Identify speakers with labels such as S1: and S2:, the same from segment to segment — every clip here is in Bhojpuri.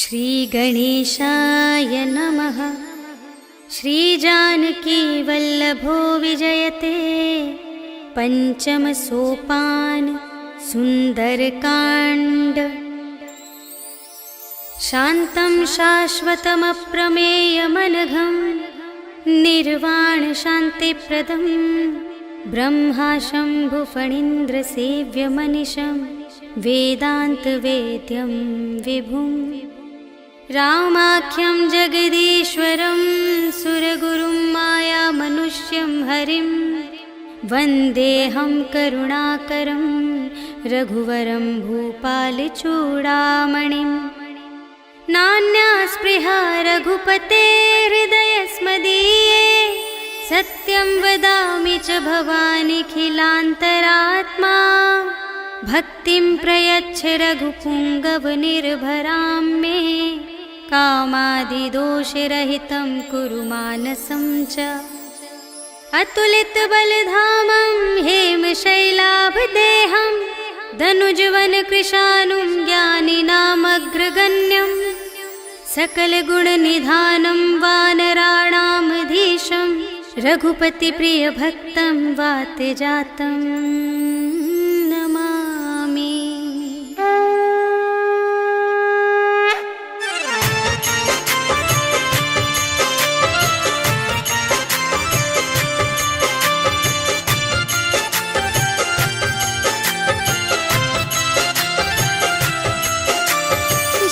S1: श्रीगणेशाय नमः। श्रीजानकी वल्लभो विजयते पंचम सोपान सुंदरकांड। शान्तं शाश्वतमप्रमेयमनघं निर्वाण शान्तिप्रदं ब्रह्मा शम्भुफणीन्द्रसेव्यमनिशं वेदान्तवेद्यं विभुं रामाख्यं जगदीश्वरं सुरगुरुं मायामनुष्यं हरिं वन्देऽहं करुणाकरं रघुवरं भूपालचूडामणिं। नान्या स्पृहा रघुपते हृदयस्मदीये सत्यं वदामि च भवानिखिलान्तरात्मा। भक्तिं प्रयच्छ रघुपुङ्गवनिर्भरां मे कामादिदोषरहितं कुरु मानसं च। अतुलितबलधामं हेमशैलाभदेहं धनुजवनकृशानुं ज्ञानिनामग्रगण्यं सकलगुणनिधानं वानराणामधीशं रघुपतिप्रियभक्तं वातजातं नमामि।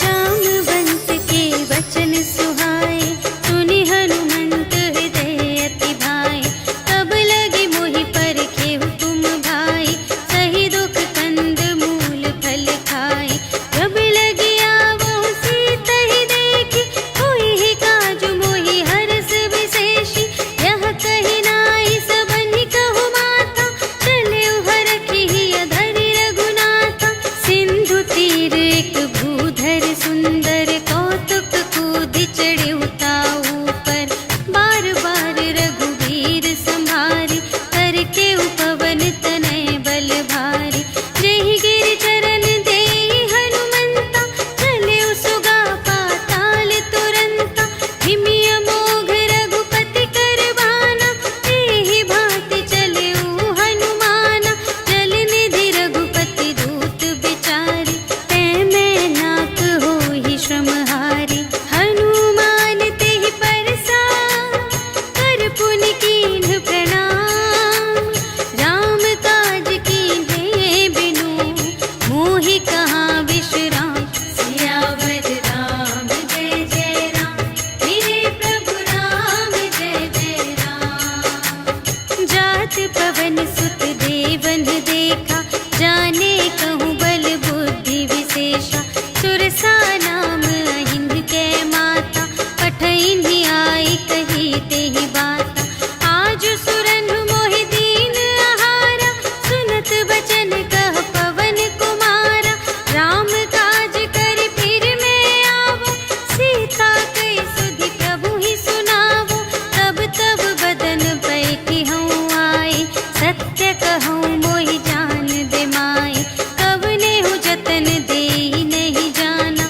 S1: जामवंत के वचन सुहाए सुनि हनुमंत हृदय अति भाए। तब लगी मोहि परखेहु तुम भाई सही दुख कंद मूल फल खाए। जब लगी आवो सीतहि देखी होई ही काजु मोहि हरष विशेषी। यह कही नाई सबनि कहु माता चले हरखी अधरि रघुनाथा। सिंधु तीर एक भूधर सुंदर कौतुक कूदि चढ़े ताऊ पर। बार बार रघुवीर संभारी करके उपवन तनय बल भारी। जेहि गिर चरण देहि हनुमंता चले सुगा पाताल तुरंता। हिमि अमोघ रघुपति कर बाना एहि भांति चले हनुमाना। जल निधि रघुपति दूत बिचारी तै मैं नाथ होहि श्रमहारी। हनुमान तेहि परसा कर पुनि कीन्ह प्रणाम। राम काज कीन्हे बिनु मोहि कहाँ विश्राम। सियावर राम जय जय राम मेरे प्रभु राम जय जय राम। जात पवन सुत देवन देखा जाने कहूँ बल बुद्धि विशेषा। सुरसा नाम अहिंद के माता पठइन्हि आई कही तेहि बाता। आज सुरन मोहि दीन आहारा सुनत बचन कह पवन कुमारा। राम काज करि फिर मैं आवो सीता कई सुधि प्रभु ही सुनावो। तब तब बदन बैठी हूँ आई सत्य कहूँ मोहि जान दे माई। कवने हूँ जतन देहि नहीं जाना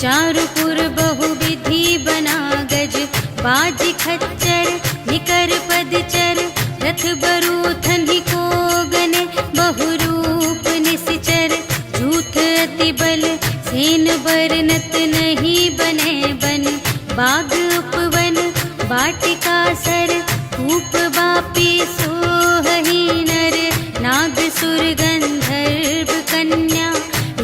S1: चारुपुर बहुविधि बना गज, बाज खच्चर निकर पदचर, रथ बरूथन ही को गने, बहुरूप निश्चर, झूठ अति बल सेन बरनत नहीं बने बन, बाग उपवन वाटिका सर, कूप बापी सोहही नर, नाग सुर गंधर्व कन्या,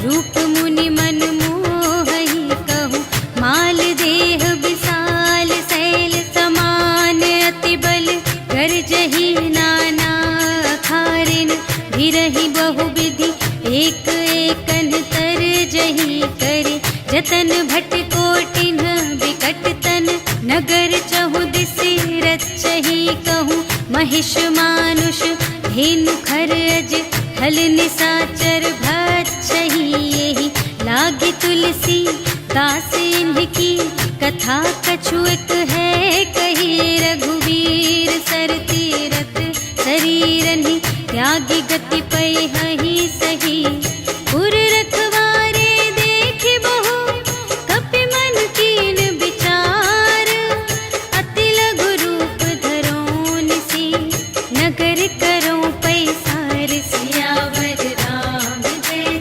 S1: रूप मुनि मन मोहही कहूँ, माल देह विशाल शैल समान, अति बल गर्जही नाना अखारिन, भिरहि बहुविधि एक एकन तर जही करे, जतन भट कोटिन विकट तन, नगर चहु दिसि रचही कहूँ, महिष मानुष धेनु खर अज, हल निसाचर भक्षही यही, लागे तुलसी दास इनकी, कथा कछुएक है कही, रघुवीर सर तीरथ शरीरनि, त्यागी गति पै हहि सही, पुर रखवारे देखे बहु, कपि मन कीन विचार, अति लघु रूप धरो निसी, नगर करो पैसार, सियावर राम जय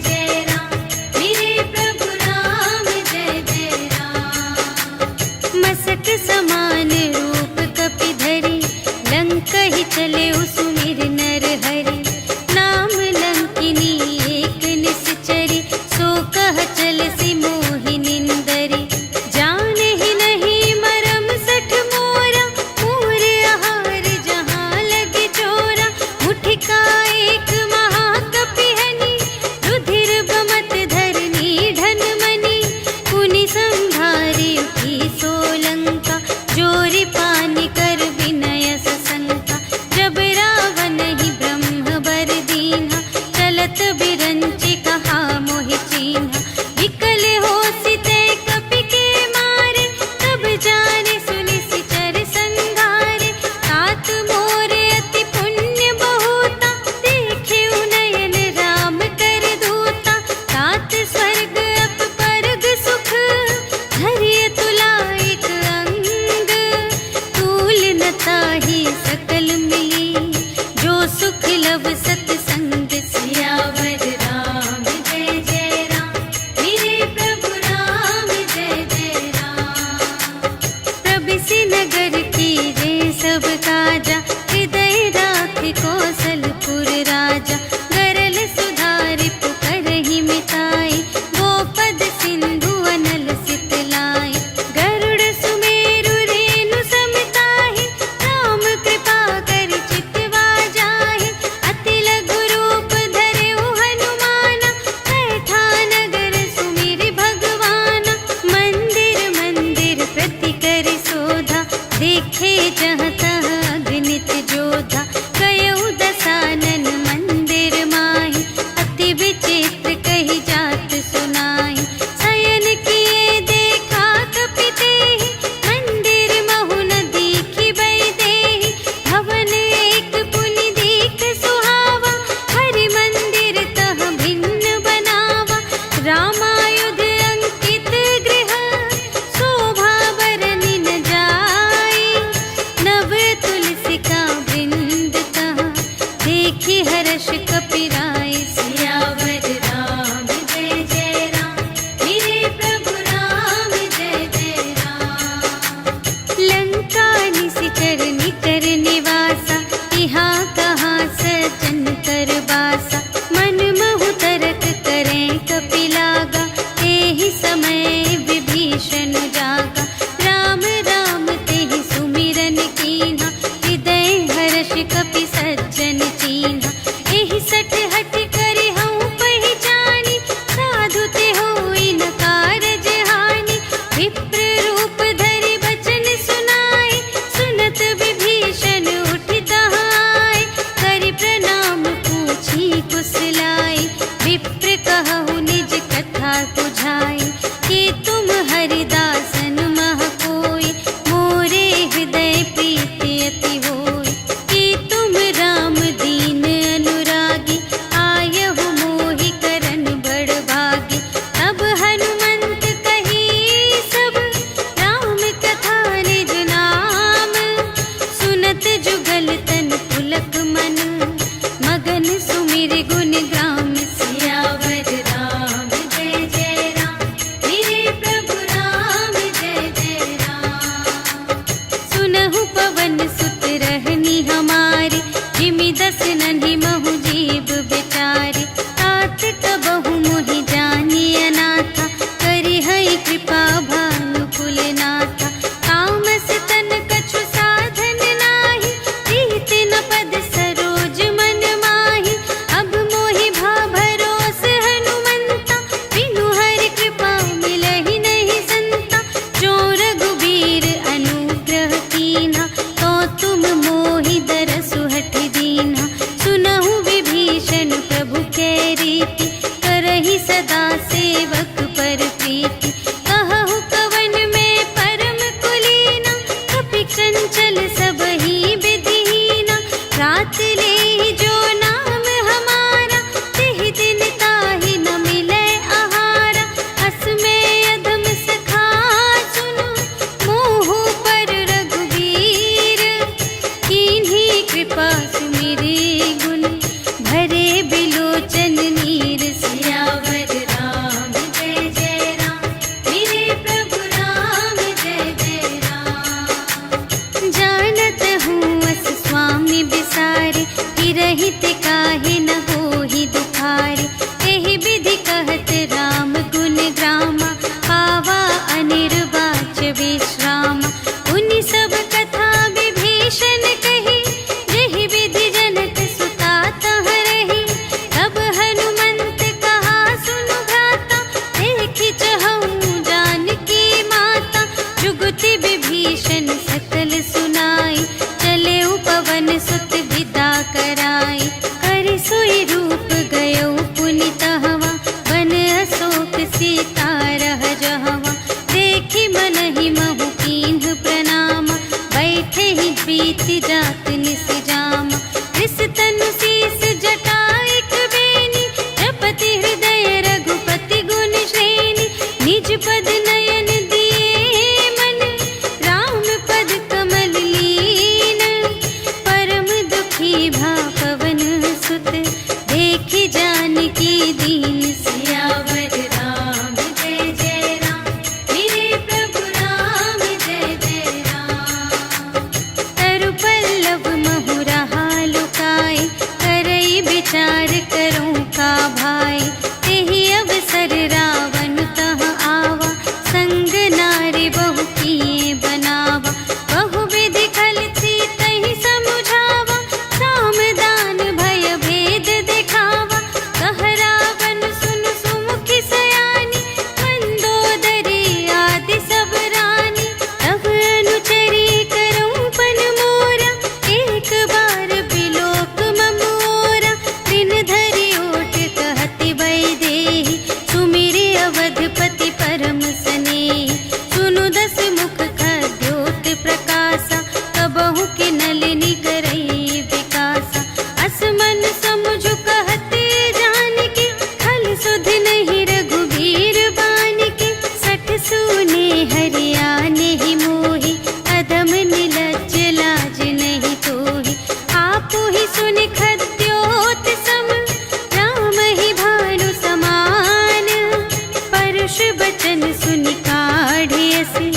S1: परुष बचन सुनि काढ़ियसि,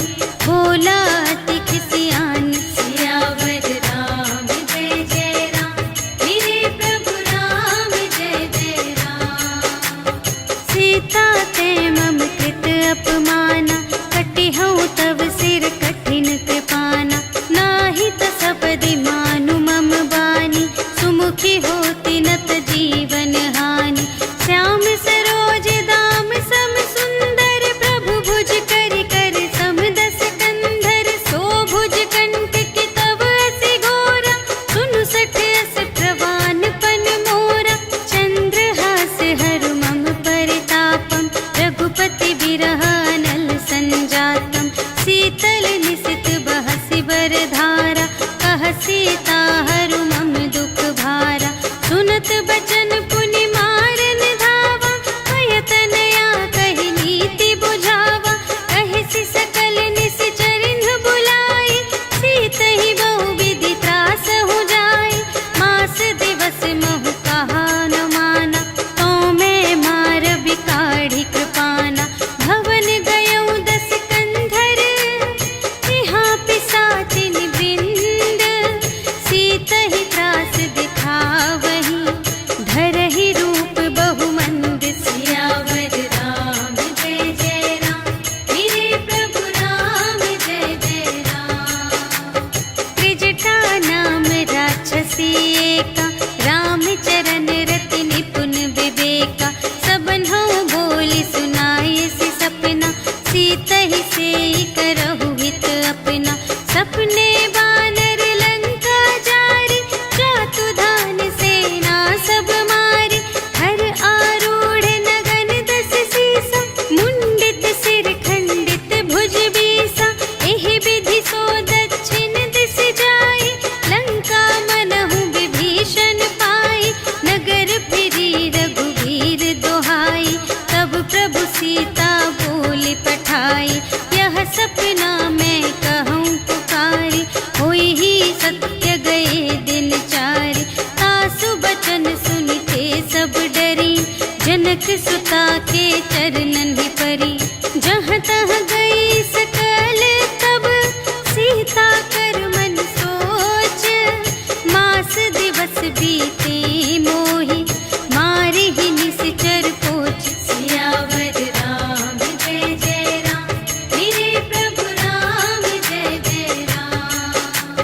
S1: बोला अति खिसियान, सियावर राम जय जय राम, मेरे प्रभु राम जय जय राम। सीता ते मम कृत अपमाना, कटिहउँ तव सिर कठिन कृपाना, नाही त सपदि मानु मम बानी, सुमुखी होती नत जीवन हानि। श्याम सरोज दाम सम सुंदर, प्रभु भुज कर कर सम दस कंधर। सो भुज कंटक तव असि घोरा, सुनु सठ अस प्रवान पन मोरा। चंद्रहास हरु मम परितापम, रघुपति बिरह अनल संजातम। शीतल निसित बहसि बरधारा, कह सीता हरु मम दुख भारा। सुनत बचन पुनि मारन धावा, भयतनया कहि नीति बुझावा। कहिसि सकल निश्चरिन्ह बुलाई, सीतहि बहुविधि त्रासहु जाई। मास दिवस महु कहा न माना, तो मैं मारबि काढ़ि कृपाना। भवन गयउँ दस कंधर, यहाँ पिशाचिन वृंद। सीतहि त्रास दिखावही, धरहि रूप बहुमंद। सियावर राम जय जय राम, मेरे प्रभु राम जय जय राम। त्रिजटा नाम राक्षसी एका, राम चरण रति निपुण विवेका। सबन्हु बोली सुनायसि सपना, सीतहि सेई करहु हित अपना। सपने बानर लंका जारी, जातु धान सेना सब मारी। हर आरूढ़ नगन दस सीसा, मुंडित सिर खंडित भुज बीसा। एहि विधि सो दक्षिण दिस जाई, लंका मनहु विभीषण पाई। नगर फिरी रघुवीर दोहाई, तब प्रभु सीता बोली पठाई। यह सपना मैं कहूँ पुकारी, होई ही सत्य गए दिन चारि। तासु बचन सुनिते सब डरी, जनक सुता के चरणन ही परी। जहाँ तहाँ गई सकल तब, सीता कर मन सोच। मास दिवस बीते मोहि, मारि ही निश्चर पोच। सियावर राम जय जय राम, मेरे प्रभु राम जय जय राम।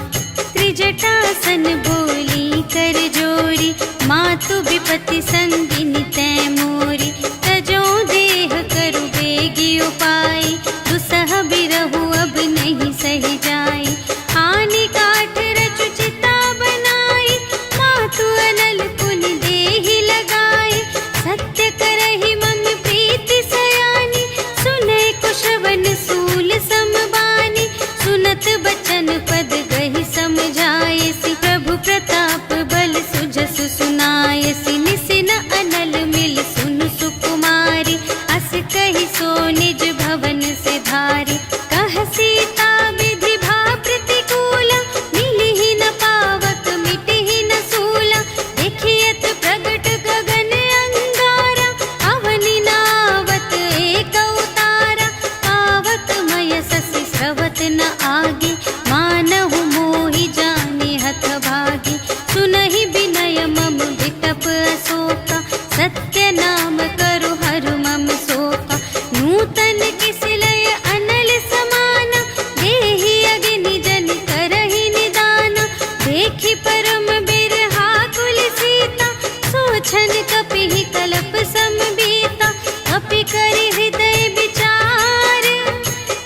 S1: त्रिजटासन बोली कर जोरी, मातु विपति संगिनी तै मोरी। तजो देह करु बेगी उपाई, दुसह बिरहु अब नहीं सही जाई। आनी काठ रचु चिता बनाई, मातु अनल पुनि देहि लगाई। सत्य करहि मम प्रीति सयानी, सुनै कुशवन सूल समबानी। सुनत बचन पद गहि समझायसि, प्रभु प्रताप बल सुजसु सुनायसि। निसिन अनल मिल सुनु सुकुमारी, अस कहि सो निज भवन से धारी। कह सीता विधि भा प्रतिकूला, मिलिहि न पावक मिटिहि न सूला। देखियत प्रगट गगन अंगारा, अवनि नावत एक अवतारा। पावक मय ससि स्रवत न आगे, मानहु मोहि जानि हथ भागी। सुनहि विनय मम विटप अशोका, सत्य नाम करु हरु मम शोका। नूतन किसिलय अनल समाना, देहि अग्नि जन करहि निदाना। देखि परम बिरहा कुल सीता, सोचन कपिहि कलप समबीता। कपि करि हृदय विचार,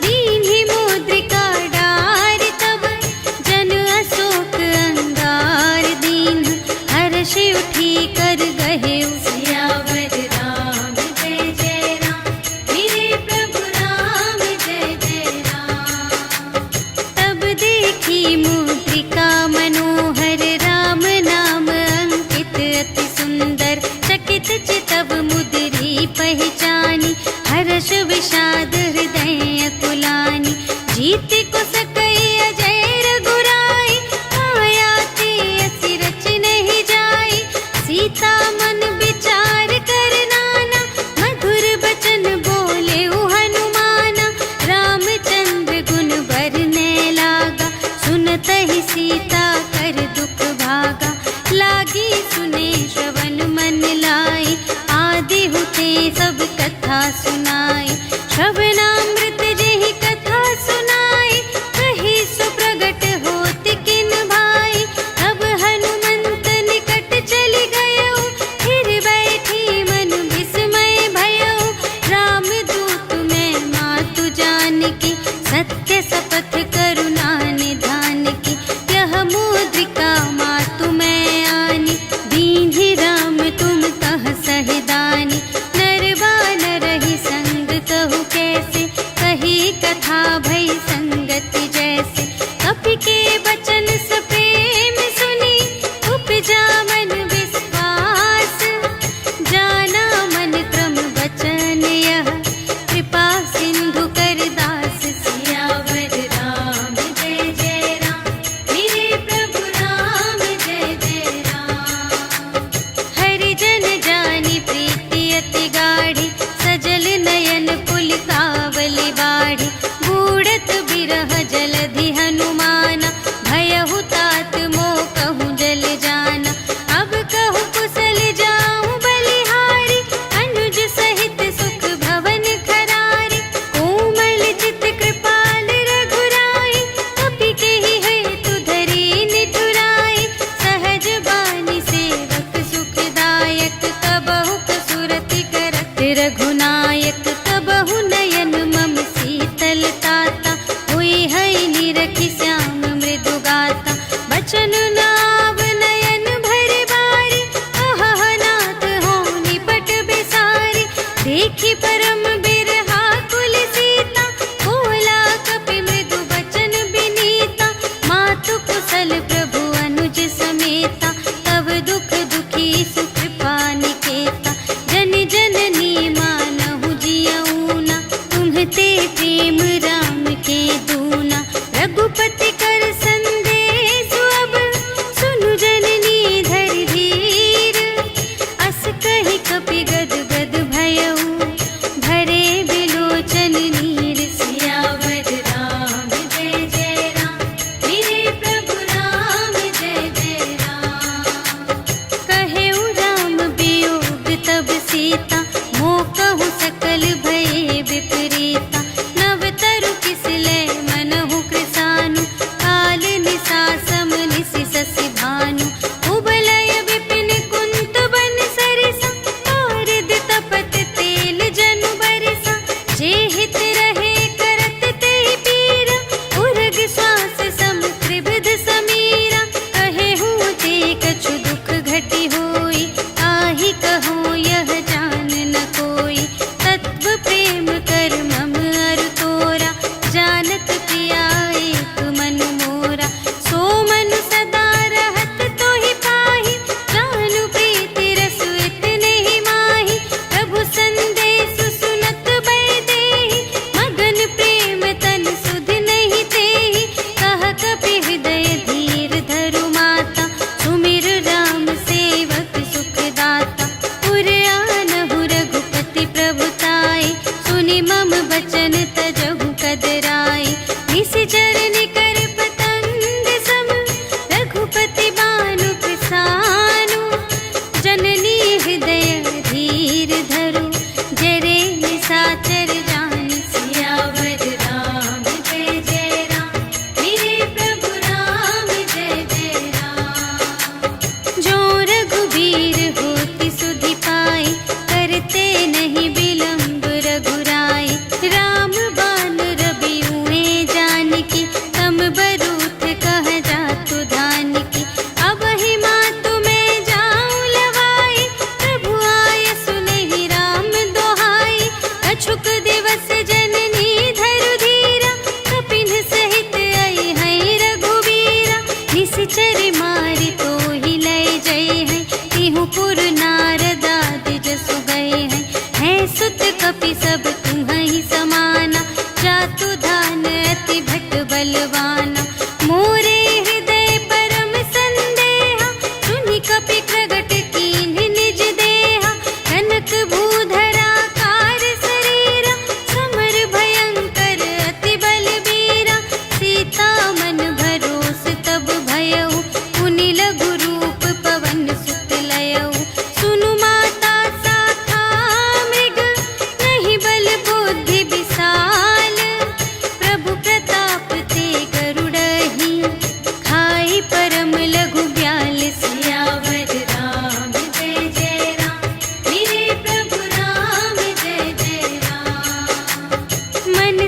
S1: दीन्हि मुद्रिका डारि। तब जन अशोक अंगार दीन, हर्षि उठी कर गहेउ। सियावर राम जय जय राम, मेरे प्रभु राम श्रवणामृत जेहि कथा सुनाई, कही सो प्रगट होत किन भाई। अब हनुमंत निकट चली गयो, फिर बैठी मन विस्मय भयो। राम दूत मैं मातु जानकी, सत्य शपथ करुणा निधान की। यह मुद्रिका मातु मैं आनी, दीन्हि राम तुम कह सहिदानी। नर बानर ही संग कहु कैसे, कही कथा भई संगति जैसे। कपि के बचन सप्रेम सुनी, उपजा मन विश्वास। जाना मन क्रम बचन यह, कृपा सिंधु कर दास। सियावर राम जय जय राम, मेरे प्रभु राम जय जय राम। हरि जन जानी प्रीति अति गाढ़ी, सजल नयन पुलिकावली बाढ़ी। बूढ़त बिरह जलधि हनुमाना, भयहु तात मोह कहूँ जल जाना। अब कहूँ कुशल जाऊँ बलिहारी, अनुज सहित सुख भवन खरारी। कोमल चित कृपाल रघुराई, कपि केहि हेतु धरि निठुराई। सहज बानी सेवक सुखदायक, कबहु कसुरति करत रघुनायक। कबहु नयन मम शीतल ताता, हुई है निरखि श्याम मृदु गाता। बचन नाव नयन भर बारी, अहह नाथ हों निपट बिसारी। देखी परम बिरहा कुल सीता, बोला कपि मृदु बचन बिनीता। मातु कुशल प्रभु अनुज समेता, तब दुख दुखी सुकृपा निकेता। जन जननी मानहु जियऊना, तुम्हते प्रेम राम के दूना। रघुपति कर संदेश अब, सुनु जननी धरि धीर। अस कहि कपि गद गद भयऊ, भरे बिलोचन नीर। सियावर राम जय जय राम, मेरे प्रभु राम जय जय राम। कहेउ राम वियोग तब सीता, मोह कहूँ सकल भये विपरीता। नव तरु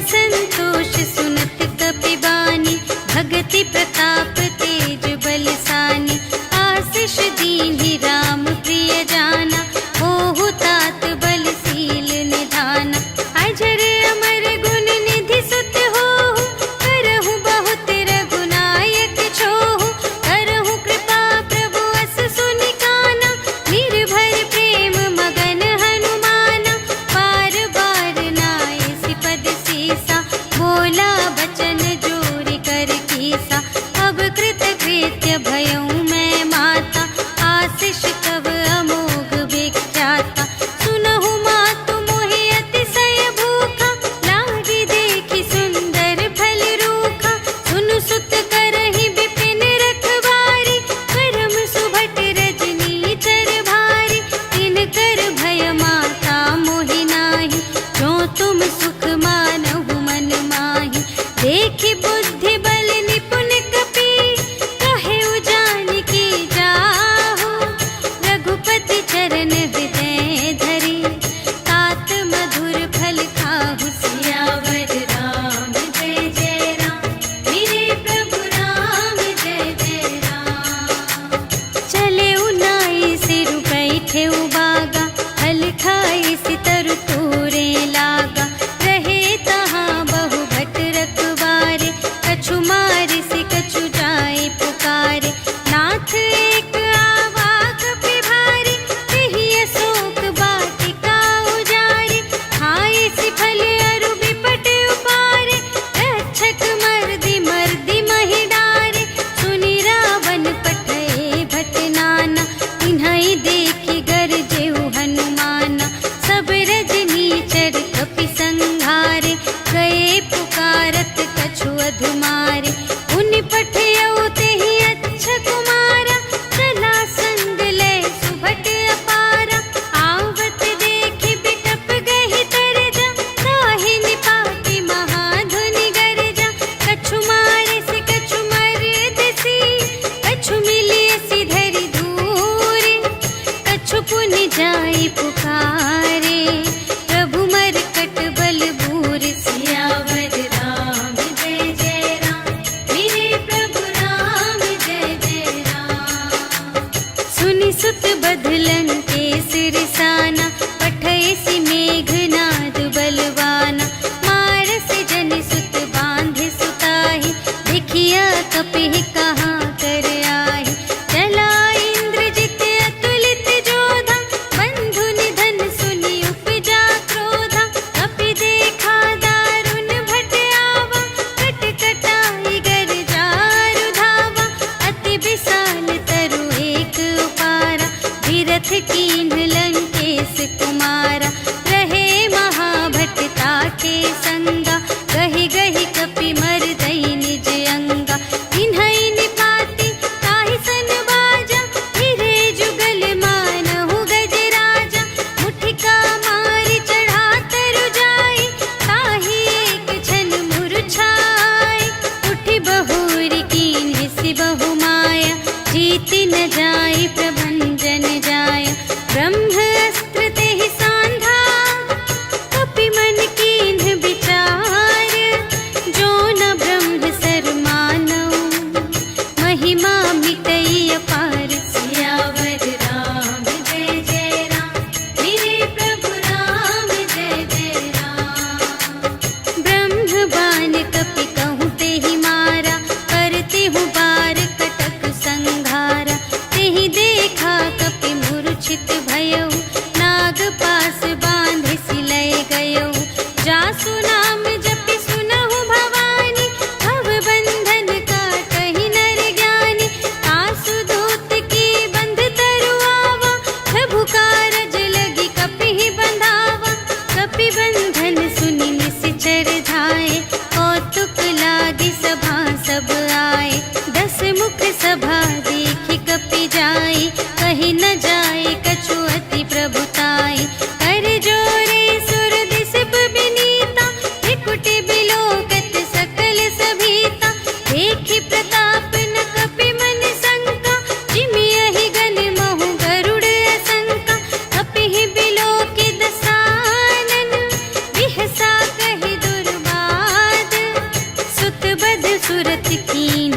S1: संतोष सुनत कपिबानी, भगति प्रताप तेज बलसानी। आशीष दीन्हि राम प्रिय जाना, ओहु तात बलशील निधाना। अजर अमर गुण निधि सुत होहु, करहु बहुत रघुनायक छोहु। करहु कृपा प्रभु अस सुनि काना, निर्भय प्रेम मगन हनुमाना। बार बार नाय सिपद सीसा, बोला बचन जोरि कर कीसा। अब कृत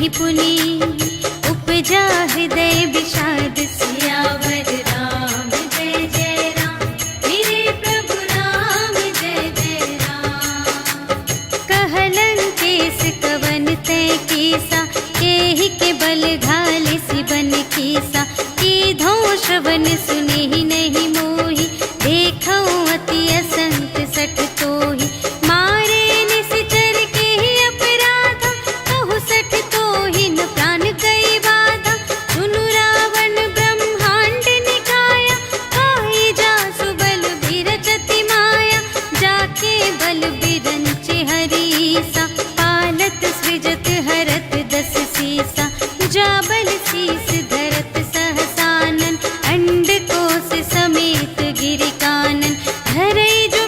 S1: ही पुनि उपजा हृदय विषाद सियावर राम जय जय राम मेरे प्रभु राम जय जय राम। कहलन केस कवन तय कीसा केहि के बल घाल सिबन कीसा कीधो श्रवण सुने ही नहीं मोहि देखो अति असंत सठ तोहि मारे निश्चर के ही अपराधा कहु सठ तोहि न प्राण कई बाधा सुनु रावण ब्रह्मांड निकाया काहि जासु बल बिरचति माया जाके बल बिरंचे हरीसा पालत सृजत हरत दस सीसा जा बल शीस धरत सहसानन अंड कोश समेत गिरिकानन धरई जो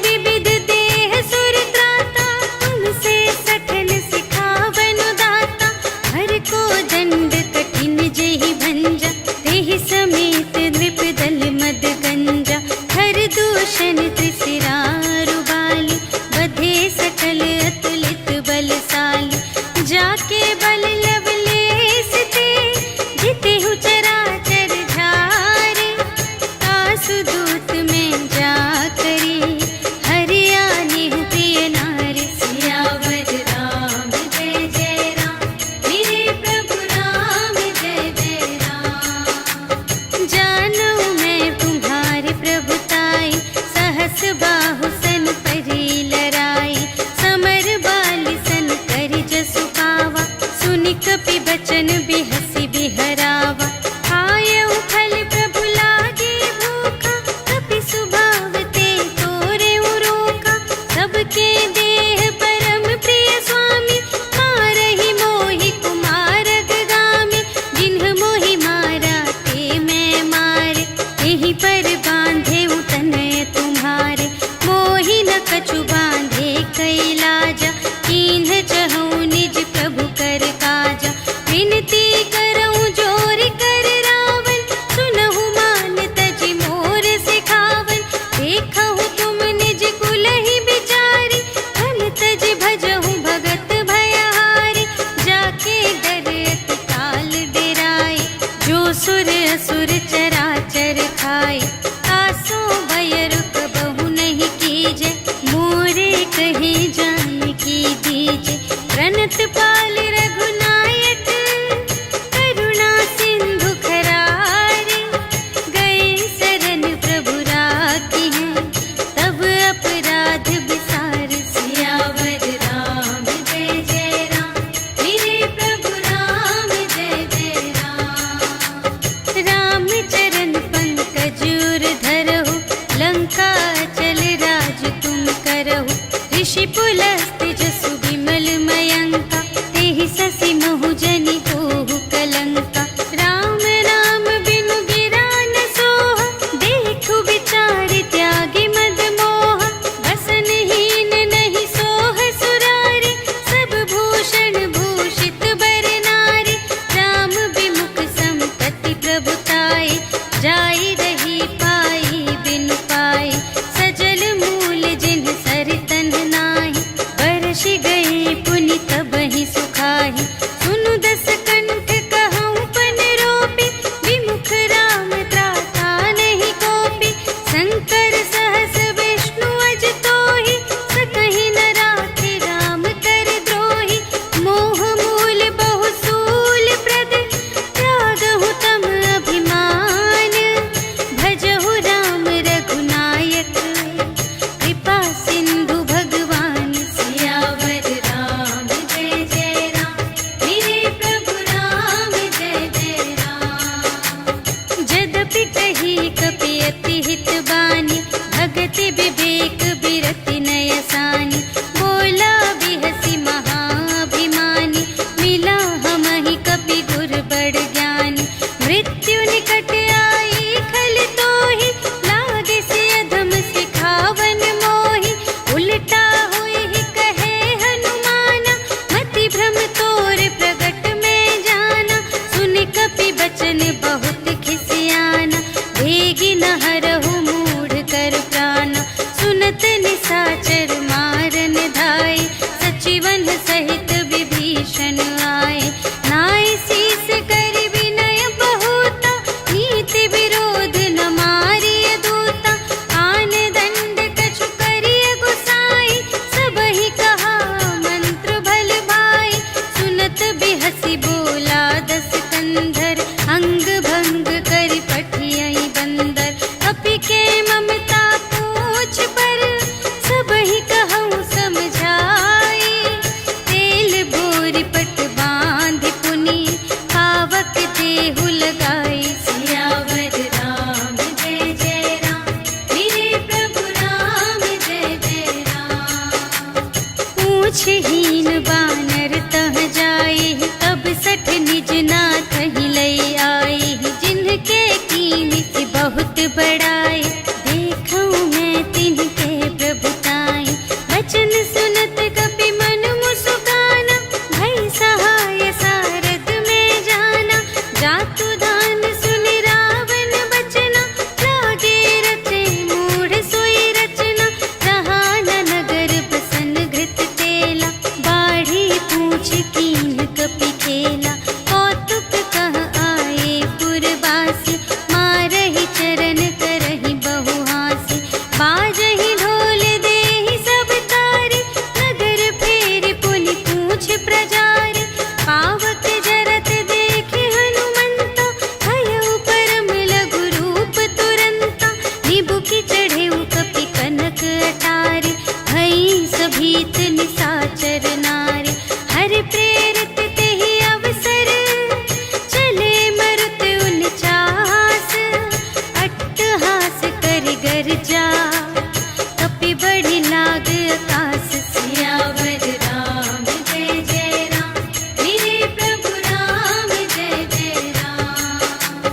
S1: पूछहीन बानर तह जाए, तब सठ निज नाथ ही लई आए। जिनके कीन की बहुत बड़ाई, देखूं मैं तिनके प्रभुताई। वचन सुनत कपि मन मुस्काना, भई सहाय सारथ में जाना। जातु दान सुनि रावण बचना, लागे रचे मूढ़ सोई रचना। रहा न नगर बसन घृत तेला, बाढ़ी पूछ कीन कपि खेला। कौतुक कह आए पुरवासी, मारहि चरण करहि बहुहासी। बाजहि ढोल देहि सब तारी, नगर फेरि पुनि पूछ प्रजारी। पावक जरत देखे हनुमंता, भयउ परम लघु रूप तुरंता। निबुकि चढ़ेउ कपि कनक अटारी, भई सभीत निसाचर नारी। हरि प्रेरित तेहि अवसर, चले मरुत उनचास। अट्टहास करि गर्जा, कपि बढ़ि लाग आकाश। सियावर राम जय जय राम, मेरे प्रभु राम जय जय राम।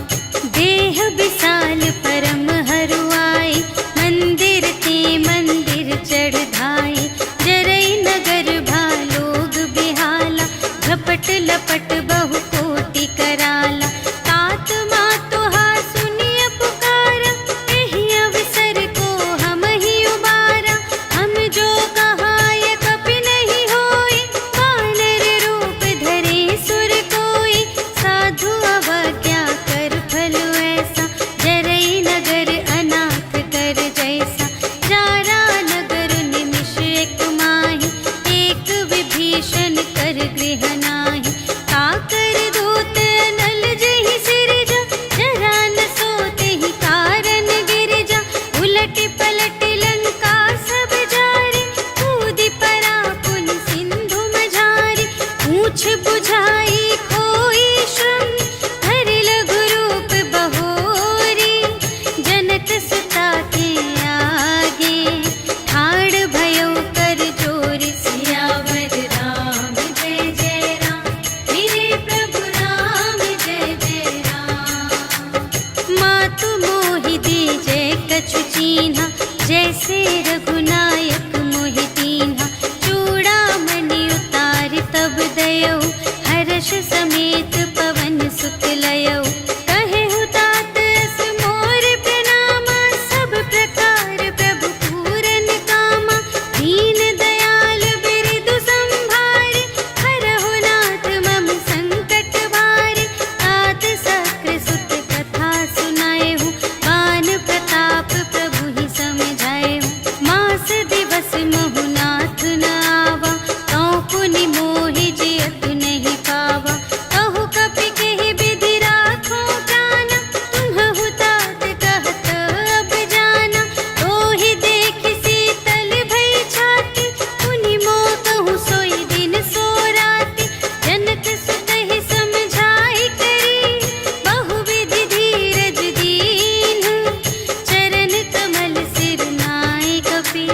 S1: देह विशाल परम हरुआई, मंदिर ते मंदिर चढ़ धाई। जरई नगर भालोग बिहाला, झपट लपट बहु कोटि कराला। तात मातु हा सुनिय पुकारा, एहि अवसर को हम ही उबारा। हम जो कहाय कपि नहीं होई, वानर रूप धरे सुर कोई। साधु अवज्ञा कर फल ऐसा, जरई नगर अनाथ कर जैसा। जारा नगर निमिष एक माहि, एक विभीषण कर गृह नाही। काकर दूत नल जहि सिरजा, जरा न सोतेहि कारण गिरजा। उलटि पलटि लंका सब जारी, कूदि परा पुनि सिंधु मझारी। पूछ बुझाई खोई श्रम, धरि लघु रूप बहोरी। जनक सुता के आगे, ठाड़ भयउ कर जोर। सियावर राम जय जय राम, मेरे प्रभु राम जय जय राम। मातु मोहि दीजे कछु चीन्हा, जैसे रघुनायक मोहि दीन्हा। चूड़ामणि उतारि तब दयौ, हर्ष समेत पवन सुत लयौ। कहेहु तात अस मोर प्रणामा, सब प्रकार प्रभु पूरन कामा। दीन दयाल बिरदु संभारे, हरहु नाथ मम संकट भारे। तात सक्र सुत कथा सुनाएहु, बान प्रताप प्रभु ही समझाएहु। मास दिवस महु नाथ न आवा, तौ पुनि मोहि जियतु नहीं पावा। कहु कपि केहि विधि राखो प्राणा, तुम्हहु तात कहत अब जाना। तोहि देखि शीतल भई छाती, पुनि मोह कहूँ सोई दिन सो राति। जनक सुतहि समझाई करी, बहुविधि धीरज दीन्ह। चरण कमल सिर नाय कपि,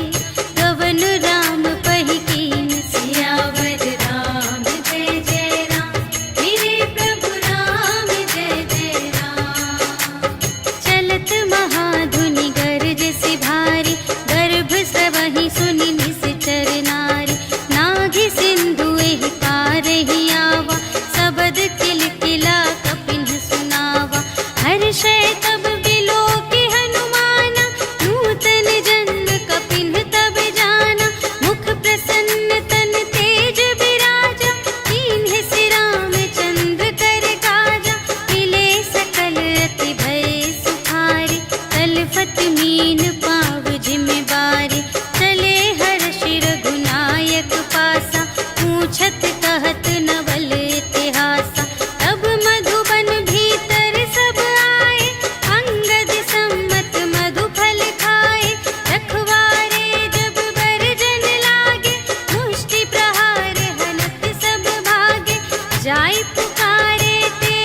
S1: गवन राम पहि कीन्ह। सियावर राम जय जय राम, मेरे प्रभु राम जय जय राम। चलत महाधुनि गरजसि भारी, गर्भ स्रवहि सुनि निश्चर नारी। नाघि सिंधु एहि पारहि आवा, सबद किलकिला कपिन्ह सुनावा। हर्षै तब बिलोकि हनुमाना, नूतन जन्म कपिन्ह तब जाना। मुख प्रसन्न तन तेज बिराजा, कीन्हे सि रामचंद्र कर काजा। मिले सकल अति भय सुखारी, तलफत मीन पाव जिमि बारी। चले हर्षि रघुनायक पासा, पूछत कहत नवल इतिहासा। तब मधुबन भीतर सब आए, अंगद सम्मत मधु फल खाए। रखवारे जब बरजन लागे, मुष्टि प्रहार हनत सब भागे। जाय पुकारे ते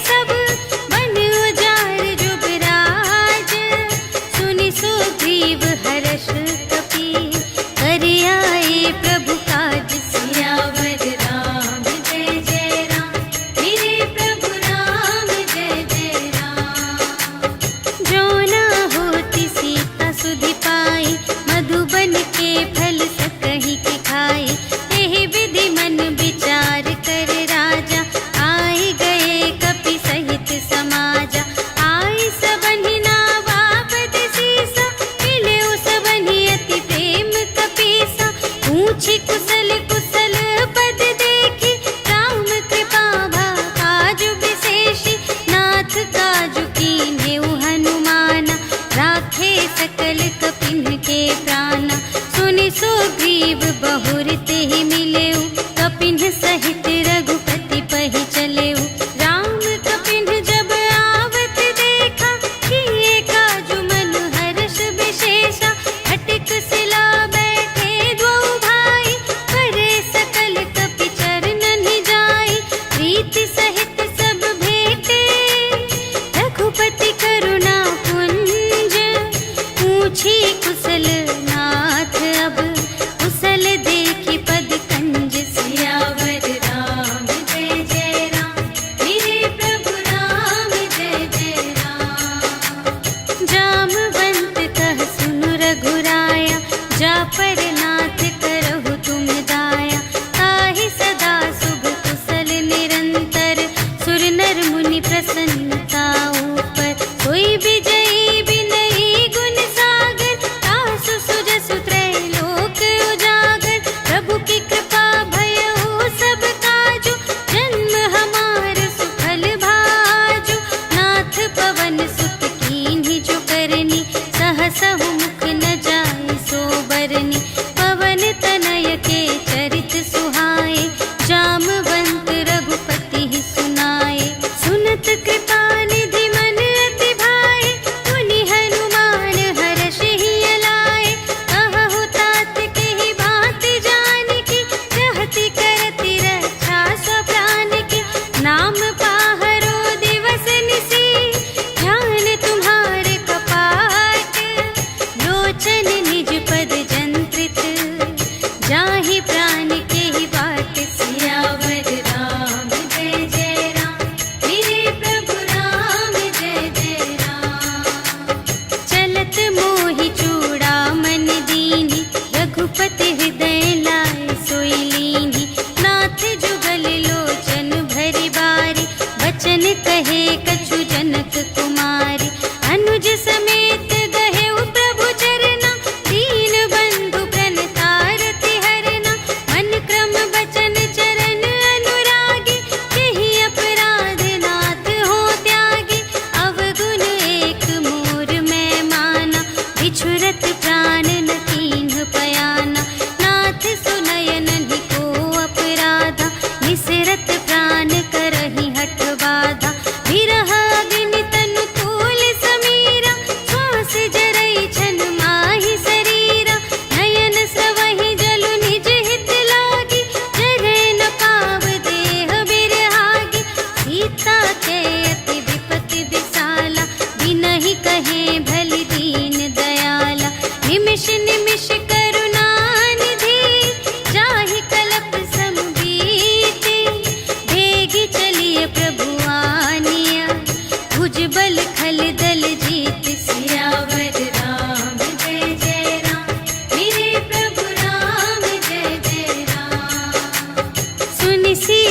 S1: सब, बन उजार जुबराज। सुनि सुग्रीव हर्ष कपि, कर आए प्रभु काज।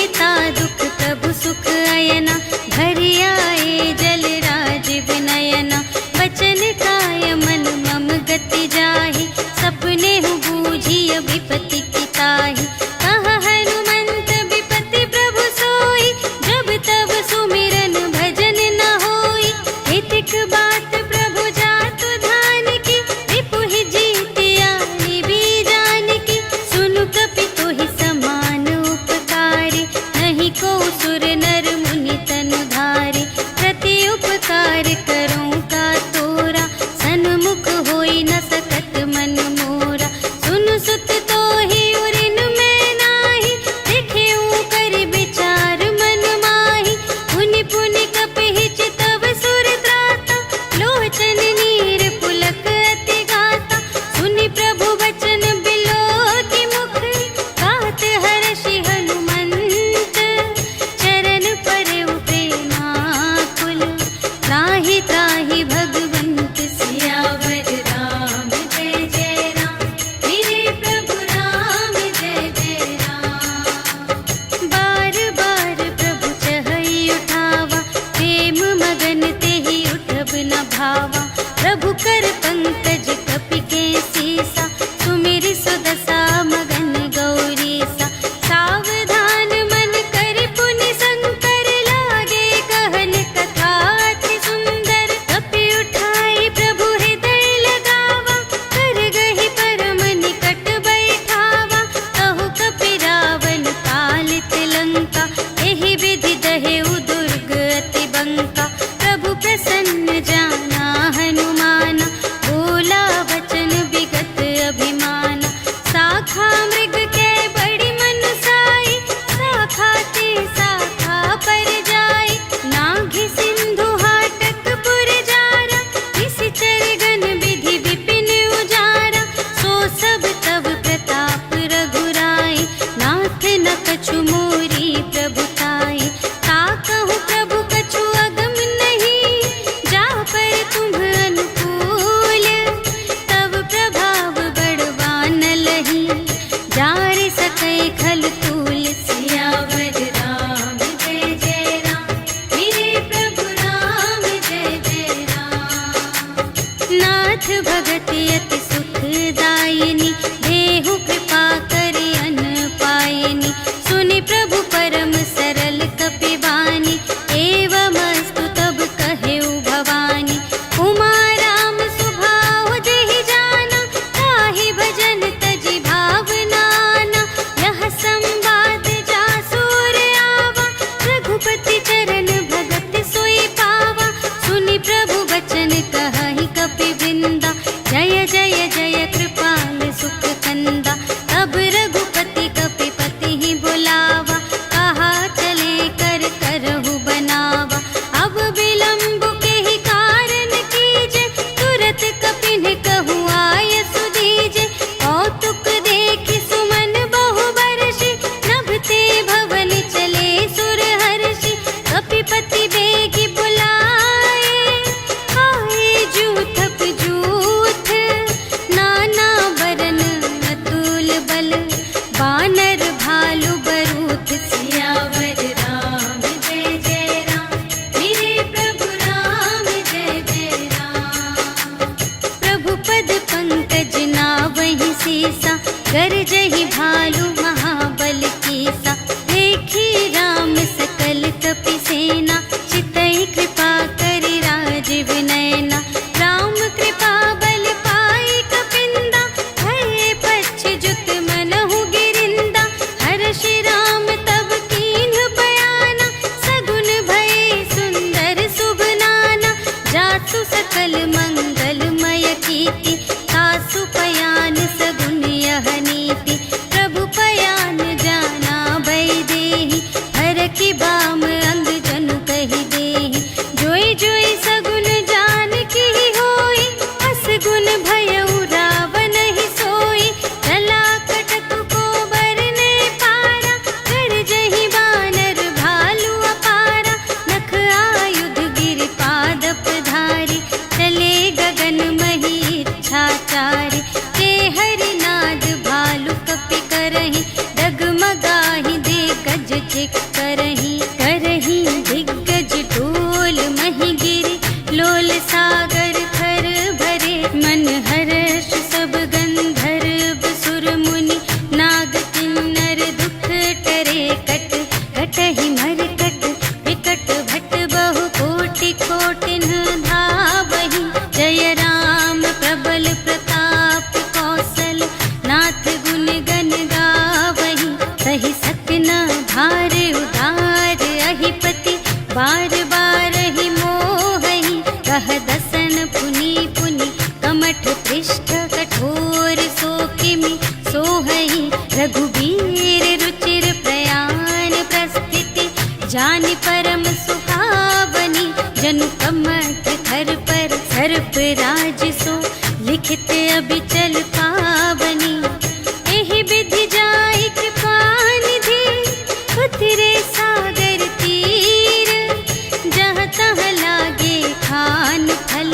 S1: मिटा दुख प्रभु सुख अयना, भरि आए जल राज विनयना। बचन काय मन मम गति जाहि, सपने हूँ बूझिय विपत्ति की ताहि। कह हनुमंत विपत्ति प्रभु सोई, जब तब सुमिरन भजन न होई। हितिक बात प्रभु जातु धान की, रिपुहि जीतिया निबी जान की। सुनु कपि तोहि समान उपकारी, नहीं को सुर नर मुनि तनु धारे। प्रति उपकार करूं का तोरा, सन्मुख होई न सकत मन मोरा। सुनु सुत तोहि उरिन मैं नाही, देखेऊं कर विचार मन माही। पुनि पुनि कपि चितव सुर त्राता, लोचन नीर पुलक अति गाता। सुनि प्रभु वचन बिलोकि मुख, गात हर्षि हनुमंत। चरण परउ प्रेमाकुल, त्राहि त्राहि भगवंत। सियावर राम जय जय राम, मेरे प्रभु राम जय जय राम। बार बार प्रभु चहई उठावा, प्रेम मगन तेहि उठब न भावा। प्रभु कर पंकज कपि के सीसा, सुमिरि सुदशा मगन गौरीसा। सावधान मन कर पुनि शंकर, लागे कहन कथा अति सुंदर। कपि उठाई प्रभु हृदय लगावा, कर गहि परम निकट बैठावा। कहु कपि रावण कालित लंका, एहि विधि दहेउ दुर्ग अति बंका। प्रभु प्रसन्न जाना हनुमाना, बोला वचन विगत अभिमाना। शाखा मृग के बड़ी मनुसाई, शाखा ते शाखा पर जाई। नाघि सिंधु हाटक पुर जारा, निशिचर गण विधि विपिन उजारा। सो सब तब प्रताप रघुराई, नाथ न कछु मोरी प्रभुताई। ताकहु प्रभु कछु अगम नहीं, जा पर तुम अनुकूल। तब प्रभाव बड़वान लही, जारि सकै खल तूल। सियावर राम जय जय राम, मेरे प्रभु राम जय जय राम। नाथ भगति अति सुखदायिनी, देहु कृपा करि अन पायिनी। सुनि प्रभु परम सरल कपि बानी, एवमस्तु तब कहेउ भवानी। उमा राम सुभाव जेहि जाना, ताहि भजन तजि भावनाना। यह संवाद दुख टरे कट कटहि मरकट विकट भट बहु कोटि कोटिन धावहि जय राम प्रबल प्रताप कौशल नाथ गुण गण गावहि सहि सकन भार उदार अहिपति बार बार ही मोहहि कह दसन पुनि पुनि कमठ पृष्ठ कठोर सो किमि सोहहि रघुबीर रुचिर प्रयाण प्रस्थिति जानि परम सुहावनी जनु कमठ धर पर सर्प राज सो लिखित अबिचल पावनी एहि विधि जाय कृपा निधि उतरे सागर तीर जहाँ तहाँ लागे खान फल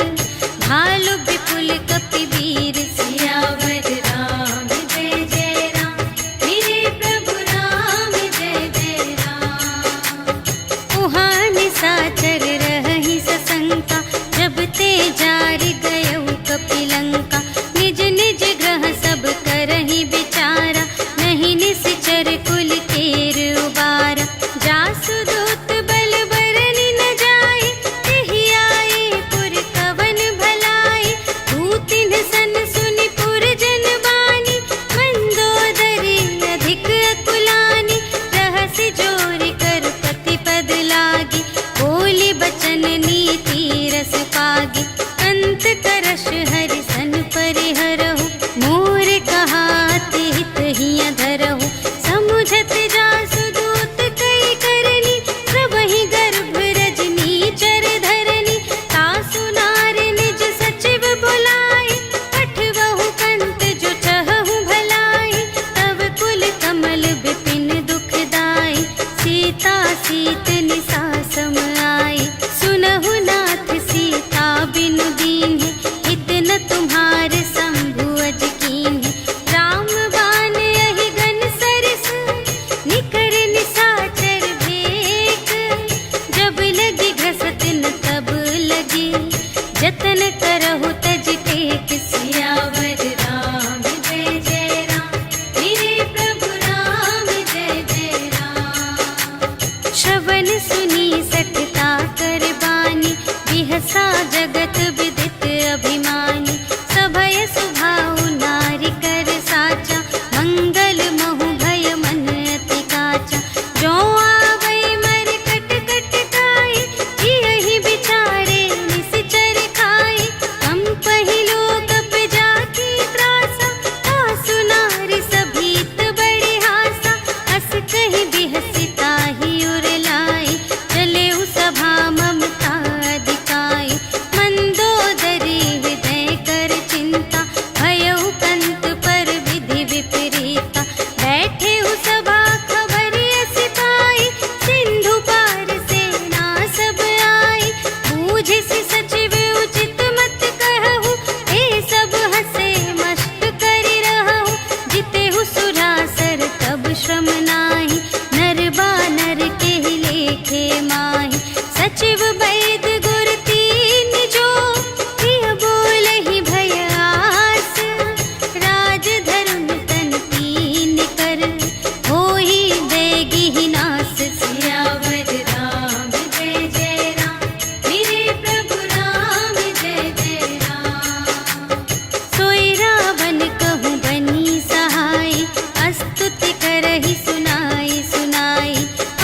S1: भालु विपुल कपिवीर सियावर राम जय जय राम मेरे प्रभु राम जय जय राम उहाँ निशाचर रहहि सशंका जब ते जारि गयउ कपिलंका निज निज ग्रह सब करहि विचारा नहीं निश्चर कुल केर उबारा जासु दूत बल बरनि न जाय तेहि आए पुर कवन भलाई दूतिन सन सुनि पुर जन बानी मंदोदरी अधिक अकुलानी रहसि जोरि कर पति पद लागी बोली बचन नीति रस पागी अंत करश हरि सन परिहरहु मोर कहाति हित हिय धरहु समुझत जासु दूत कई करनी प्रभहि गर्भ रजनी चर धरनी तासु नार निज सचिव बुलाए पठवहु कंत जो चहहु भलाई तब कुल कमल विपिन दुखदाई सीता सीत निसा सम आई सुनहु नाथ सीता बिनु दीन्हि हित न तुम्हार शंभु अज कीन्हि राम बान यहि गन सरस निकर निशाचर भेक जब लगी घसत न तब लगी जतन करहु तज टेक सियावर राम जय जय राम मेरे प्रभु राम जय जय राम श्रवण सुनी सकता कर बानी बिहसा जगत विदित अभिमानी सभय सुभाउ नारी कर साचा मंगल महु भय मन अति काचा जो आवै मर कट कट खाई यही बिचारे निश्चर खाई हम पहिलो कप जाकी त्रासा तासु नारी सभीत बड़ी हासा हस कहि बिहसिता ही उर लाई चले उ सभा ममता दिखाई मंदोदरी हृदय कर चिंता भयउ कंत पर विधि विपरीता बैठे उ सभा खबर अस पाई सिंधु पार सेना सब आई बूझिसि सचिव उचित मत कहु ए सब हसे मस्त करि रहु जितेहु सुरासर तब श्रम नाही नर बानर केहि लेखे माहि सचिव वैद गुर तीन जो प्रिय बोलहि भय आस राज धरुन तन तीन कर होहि देगी नास सियावर राम जय जय राम मेरे प्रभु राम जय जय राम सोई रावण कहूँ बनी सहाय अस्तुति करहि सुनाई सुनाई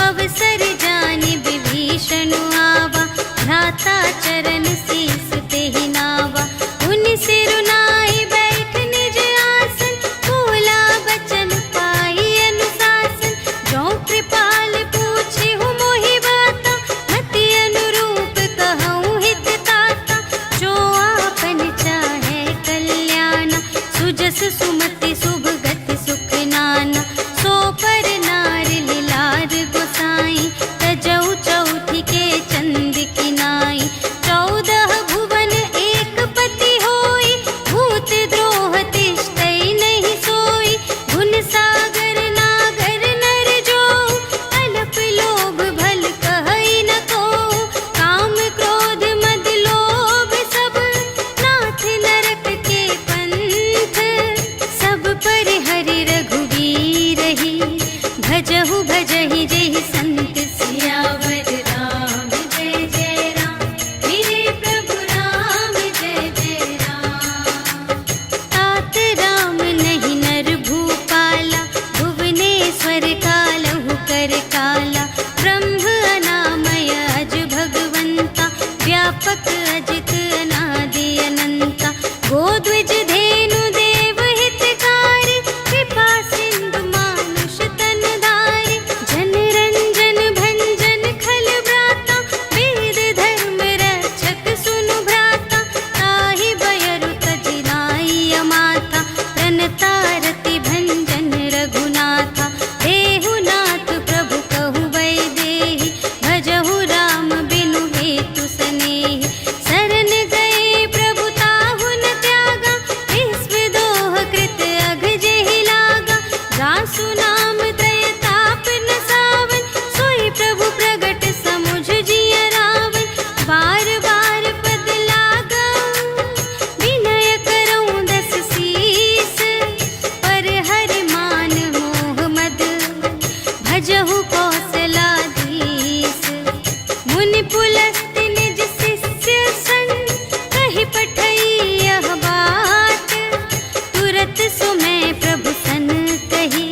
S1: अवसर जानि विभीषण आवा भ्राता चरण शीस तेहि नावा उनि सिरुनाई बैठ निज आसन बोला बचन पाई अनुशासन जो कृपाल पूछे हूँ मोहि बाता मति अनुरूप कहूँ हित ताता जो आपन चाहे कल्याण सुजस सुमति शुभ गति सुख नाना सो पर नार लिलार गोसाई तजऊ चौथी के चंद की नाई 14 भुवन एक पति होई भूत द्रोह तिष्ठै नहीं सोई गुण सागर नागर नर जो भजहु कौशलाधीश। मुनि पुलस्त्य निज शिष्य सन, कहि पठई यह बात। तुरत सुमय प्रभु सन कही,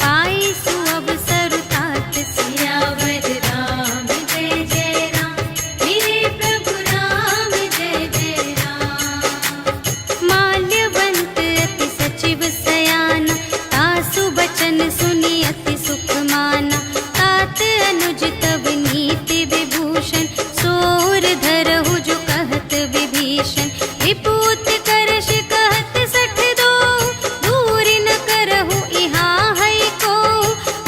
S1: पाई सुअवसर तात। सियावर राम जय जय राम, मेरे प्रभु राम जय जय राम। माल्यवंत अति सचिव सयाना, तासु बचन सुनि अति सुख माना। तात अनुज तब नीति विभूषण, सोर धरहु जो कहत विभीषण। विपूत करश कहत सठ दो, दूर न करहु इहाँ है को।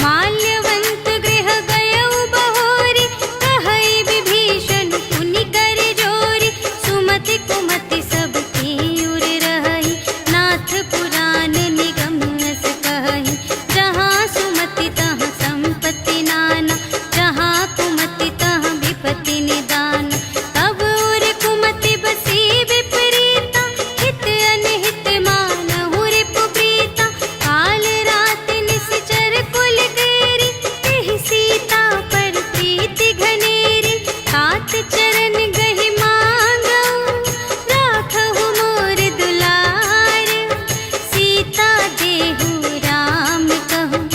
S1: माल्यवंत गृह गयउ बहोरी, कहई विभीषण पुनि कर जोरी। सुमति कुमति सब की उर रही, नाथ पुराण निगम अस कहई। जहाँ सुमति तहाँ संपत्ति नाना, जहाँ कुमति तहाँ विपत्ति निदान। तब उर कुमति बसी विपरीता, हित अनहित मानहु रिपु प्रीता। काल रात निश्चर कुल केरी, तेहि सीता पर प्रीति घनेरी। तात चरण गहि मांगऊ, राखहु मोर दुलार। सीता देहु राम कहूँ,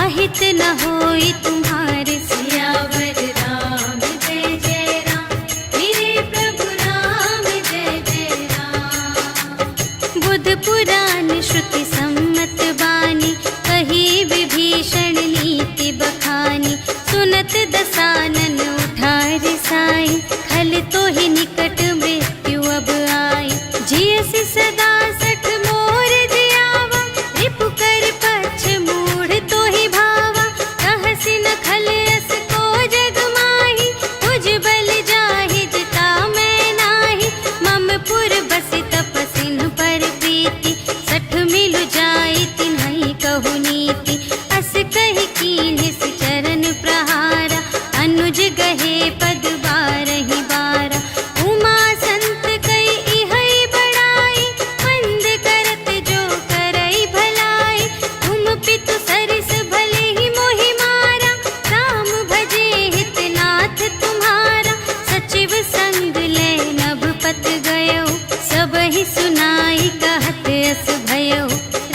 S1: अहित न होई तुम्हारे। सियावर राम जय जय राम, मेरे प्रभु राम जय जय राम। बुध पुराण श्रुति सम्मत बानी, कही विभीषण नीति बखानी। सुनत दसानन उठा रिसाई, खल तो ही निकट मृत्यु अब आई। जियसि सदा सठ मोर जियावा, रिपु कर पक्ष मूढ़ तो ही भावा। कहसि न खल अस को जग माही, तुझ बल जाहि जिता मैं नाही। मम पुर बसि तपसिन पर प्रीति, सठ मिलु जाई तिन्हई कहु नीति। अस कहि कीन्हिस चरण प्रहारा, अनुज गहे पद बारहि बारा। उमा संत कई इहै बड़ाई, मंद करत जो करई भलाई। तुम पितु सरिस भले ही मोहि मारा, राम भजे हित नाथ तुम्हारा। सचिव संग ले नभ पत गयो, सबहि सुनाई कहत अस भयो।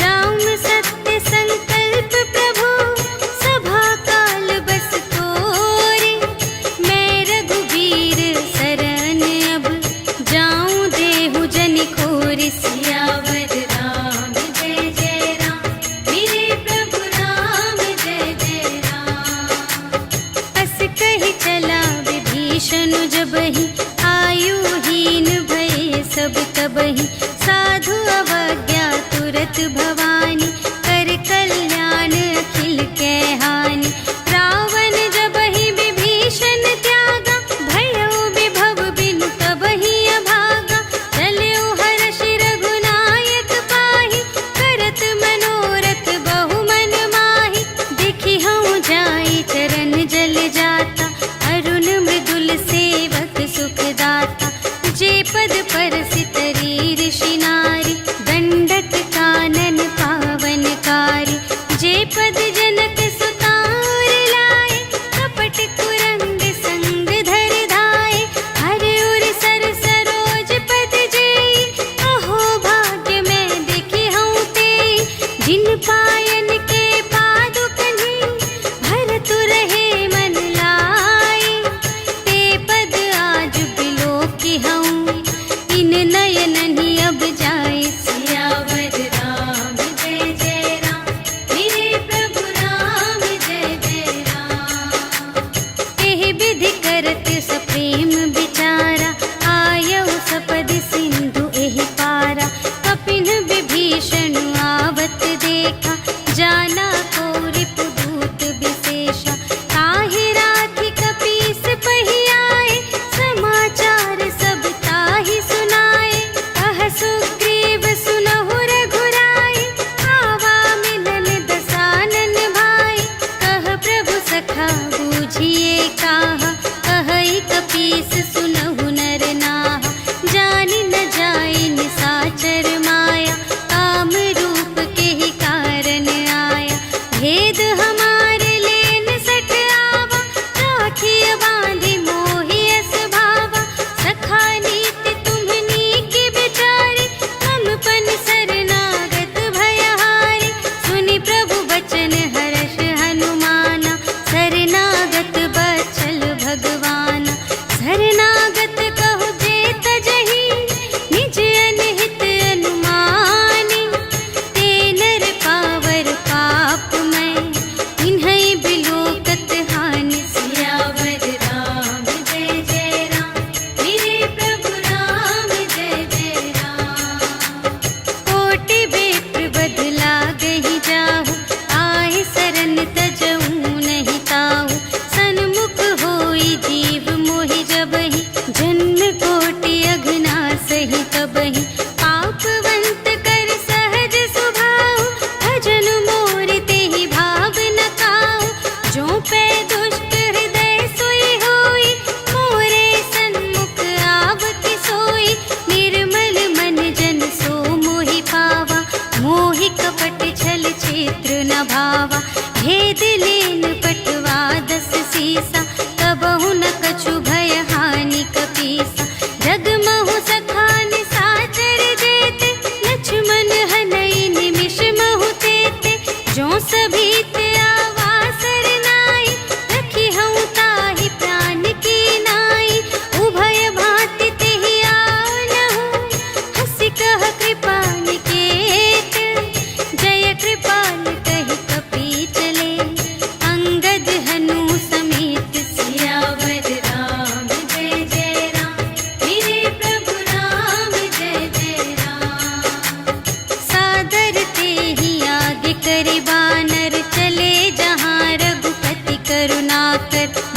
S1: राम सत्य संकल्प प्रभु, सभा काल बस तोरे। मैं रघुबीर शरण अब, जाऊं देहु जनि खोरि। सियावर राम जय जय राम, मेरे प्रभु राम जय जय राम। अस कहि चला विभीषण जबहि, आयुहीन भये सब तबहि। साधु अवज्ञा तुरत भवानी, कर कल्याण अखिल के हानि। रावण जबहि विभीषण त्यागा, भयउ विभव बिनु तबहि अभागा। चलउ हर्षि रघुनायक पाहि, करत मनोरथ बहु मन माहि। देखि हऊँ जाई चरण जल जाता, अरुण मृदुल सेवक सुख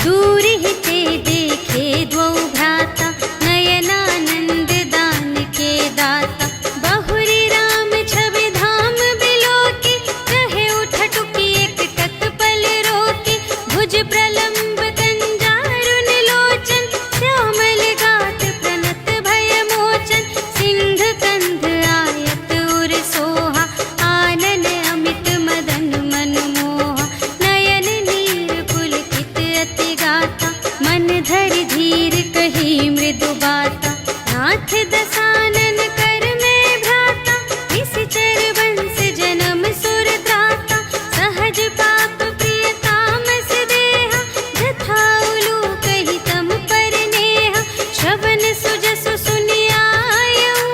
S1: दूर ही ते देखे द्वौ भ्राता, नयनानंद दान के दाता। बहुरी राम छवि धाम बिलोके, रहे उठटुकी एक तत्पल रोके। भुज प्रलंब कंजारुन लोचन, श्यामल गात प्रणत भय मोचन। सिंह कंध आयत उर सोहा, आनन अमित मदन मन मोहा। नयन नीर पुलकित अति गाता, मन धरि धीर कही मृदु बाता। नाथ दसानन कर में भ्राता, निश्चर वंश जन्म सुर त्राता। सहज पाप प्रिय तामस देहा, जथा उलूक हितम पर नेहा। श्रवण सुजसु सुनि आयऊ,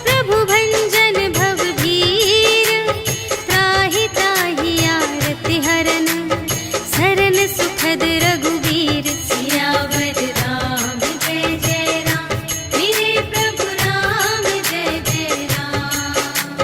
S1: प्रभु भंजन भव भीर। त्राहि त्राहि आरति हरन, सरन सुखद रघुवीर। सियावर राम जय जय राम, मेरे प्रभु राम जय जय राम।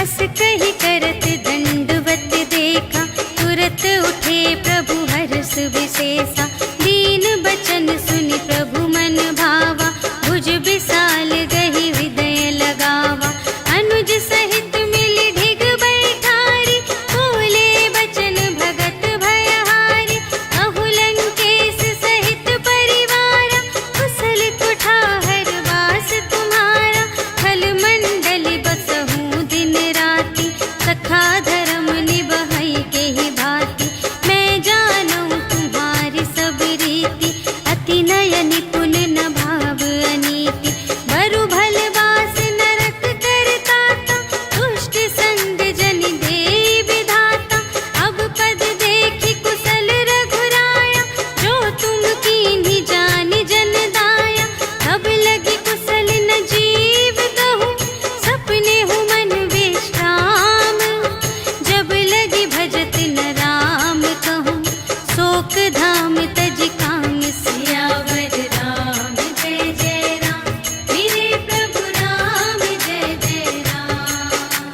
S1: अस कहि करत दंडवत देखा, तुरत उठे प्रभु हर्ष विशेषा। दीन बचन सुनि प्रभु मन भावा, भुज विशाल गहि हृदय लगावा। अनुज सहित मिलि ढिग बैठारी, बोले बचन भगत भयहारी। अहु लंकेश सहित परिवारा, कुशल कुठार वास तुम्हारा। खल मंडल बसहु दिन राति, सखा धर्म निबहै केहि भांति। मैं जानऊ तुम्हारी सब रीति, अति नय निपुण न भाव अनीति। बरु भल बास नरक करताता, दुष्ट संग जन देई विधाता। अब पद देखि कुशल रघुराया, जो तुम कीन्ही जानि जन दाया। अब लगी कुशल न जीव कहूँ, सपने हूँ मन विश्राम। जब लगी भजत न राम कहूँ, शोक धाम तज काम। सियावर राम जय जय राम, मेरे प्रभु राम जय जय राम।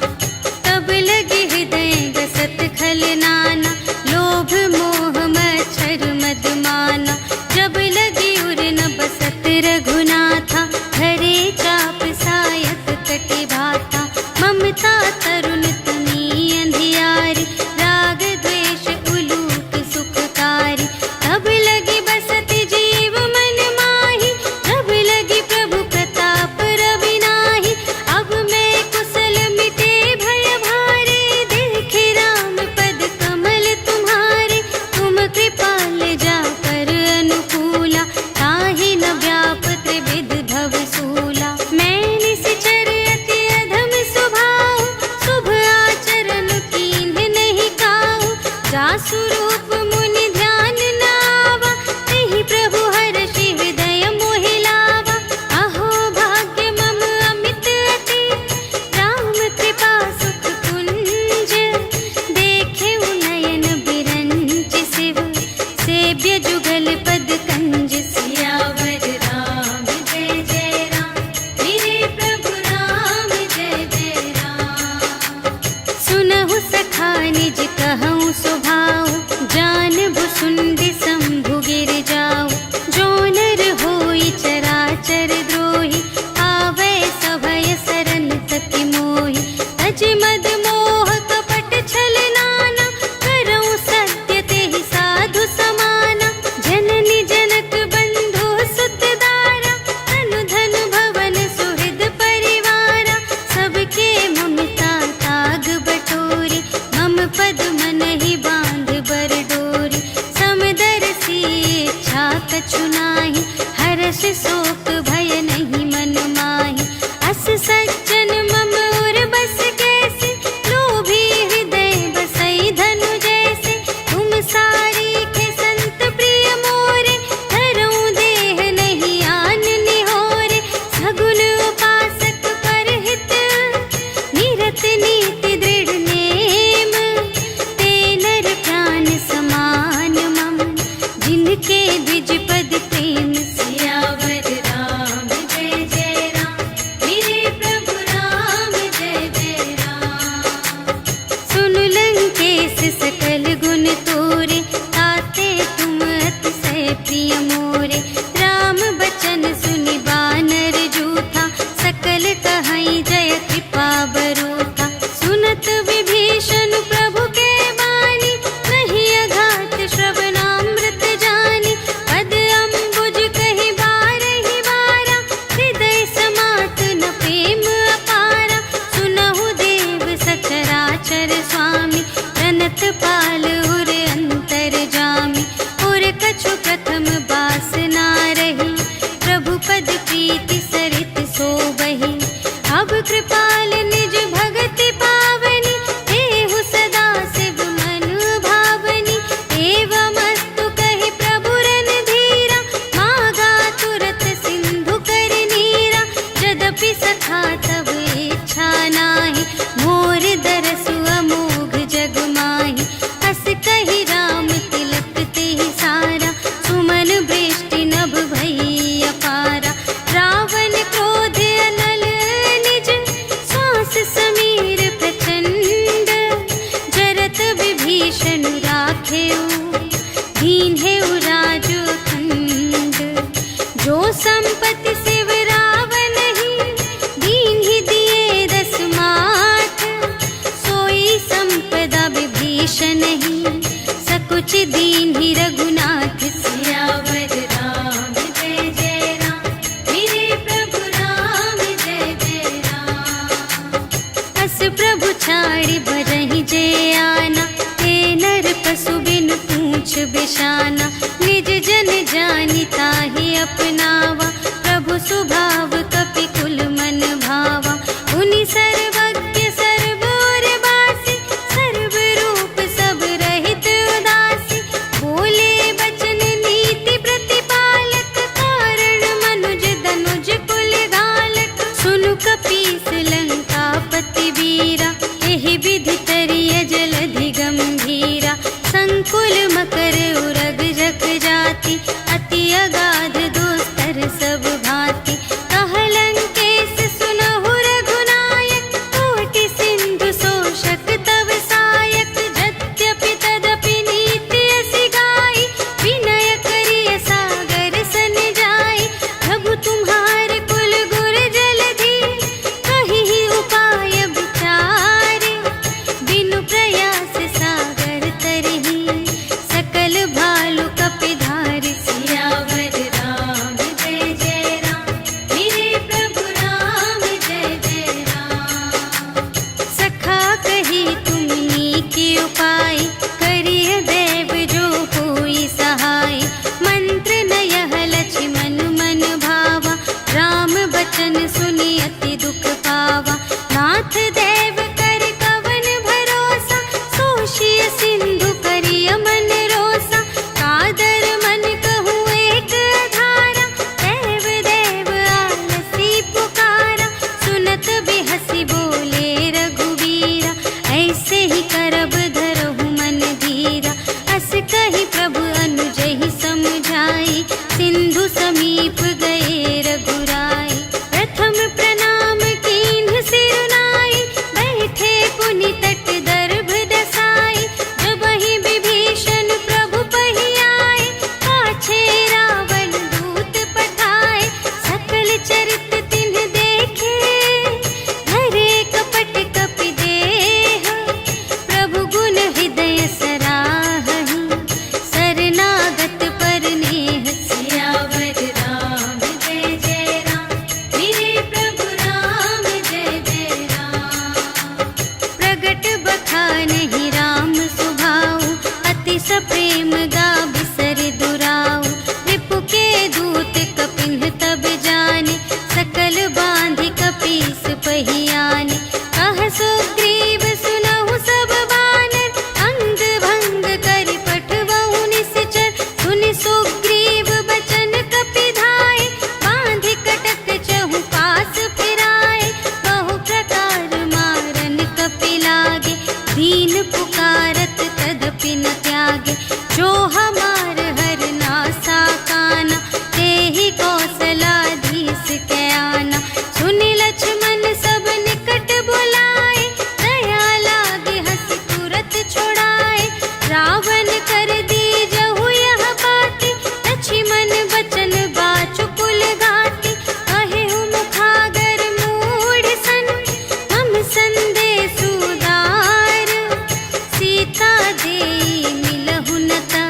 S1: तब लगे हृदय गसत खल नाना, लोभ मोह मच्छर मद माना। जब लगी उर न बसत रघुनाथा, धरे चाप सायक कटि भाता। ममता तरुण तनी अंधियारी, राग द्वेष उलूक सुखकारी। तब लगी बसत जीव मन माही, जब लगी प्रभु प्रताप रवि नाही। अब मैं कुशल मिटे भय भारे, देखे राम पद कमल तुम्हारे। तुम कृपाल जा पर अनुकूला, ताहि न व्याप त्रिविध भव सूला। मैं निश्चर अति अधम स्वभाव, शुभ आचरण कीन्ह नहीं काहू। जासु रूप मुनि ध्यान न आवा, तेहि प्रभु हर्षि हृदय मोहि लावा। अहो भाग्य मम अमित अति, राम कृपा सुख कुंज। देखे नयन बिरंच शिव, सेव्य जुगल पद कंज। सियावर राम जय जय राम, मेरे प्रभु राम जय जय राम। सुनहु सखा निज कहऊँ स्वभाव, जान भुसुंडी शंभु गिर जाऊ। जो नर होई चराचर द्रोही, आवे सभय सरन तति मोहि। तज मद मोह कपट छल नाना, करऊँ सत्य तेहि साधु समाना। जननी जनक बंधु सुत दारा, तनु धन भवन सुहृद परिवारा। सबके ममता ताग बटोरी, मम पद मन ही बांध बर डोरी। समदर्शी इच्छा कछु नाही, हर्ष शोक भय नहीं मन माही। अस सज्जन मम उर बस कैसे, लोभी हृदय बसई धनु जैसे। तुम सारी के संत प्रिय मोरे, धरऊँ देह नहीं आन निहोरे। सगुन उपासक परहित, निरत नीति दृढ़ नेम। ते नर प्राण समान मम, जिनके द्विज पद प्रेम। सियावर राम जय जय राम, मेरे प्रभु राम जय जय राम। सुन लंकेश सकल गुण तोरे, ताते तुम अति सोच दीन्हि रघुनाथ सियावर राम जय जय राम मेरे प्रभु राम जय जय राम। अस प्रभु छाड़ि बरहि जे आना ते नर पशु बिन पूछ बिशाना। निज जन जानि ताहि अपनावा प्रभु सुभाव कपि कुल मन भावा। उनि सर्वज्ञ सर्व और बासी सर्व रूप सब रहित उदासी। बोले बचन नीति प्रतिपालक कारण मनुज दनुज कुल घालक। सुनु कपीस लंकापति वीरा एहि विधि तरिय जलधि गंभीरा। संकुल मकर उरग जख जाति अति अगाध दोस्तर सब भांति। कहलंकेश सुनहु रघुनायक कोटि सिंधु शोषक तव सायक। यद्यपि तदपि नीति असि गाई विनय करिय सागर सन जाई। प्रभु तुम्हार कुल गुर जलधि कहिहि उपाय विचारे। बिनु प्रयास सागर तरहि सकल भालु कपिधारि। सियावर राम जय जय राम मेरे प्रभु राम जय जय राम। सखा कही तुमनी के उपाय करिय देव जो होई सहाय। मंत्र नयह लक्ष्मण मन भावा राम बचन सुनि अति दुख पावा। नाथ देव कर कवन भरोसा सोषिय सिंधु करिय मन रोसा। कादर मन कहूँ एक अधारा देव देव आलसी पुकारा। सुनत बिहसी बोले रघुवीरा ऐसे ही करब धरहु मन धीरा। अस कही प्रभु अनुजहि समझाई सिंधु समीप गए रघुराई। प्रथम प्रणाम कीन्ह सिरुनाई बैठे पुनि तट दर्भ दसाई। जबहि विभीषण प्रभु पहि आए पाछे रावण दूत पठाए। सकल चरित तिन्ह देखे धरे कपट कपि देह। प्रभु गुण हृदय सराहहि शरणागत पर नेह। सियावर राम जय जय राम मेरे प्रभु राम जय जय राम। प्रगट बखानहि राम सुभाऊ अति सप्रेम गा बिसर दुराऊ। रिपु के दूत कपिन्ह तब जाने सकल बांधि कपीस पहियाने। कह सुग्रीव सुनहु सब बानर अंग भंग करि पठवहु निश्चर। सुनि सुग्रीव बचन कपिधाय बांधि कटक चहु पास फिराए। बहु प्रकार मारन कपि लागे दीन पुकारत तदपि न त्यागे। जो हमार हर नासा काना तेहि कौशलाधीश के आना। सुनि लक्ष्मण सब निकट बुलाए दया लागे हंसी तुरत छुड़ाए। रावण कर दीजहु यह बाती लक्ष्मण बचन बाचु कुल घाती। कहेहु मुखागर मूढ़ सन हम संदेश उदार। सीता देई मिलहु न ता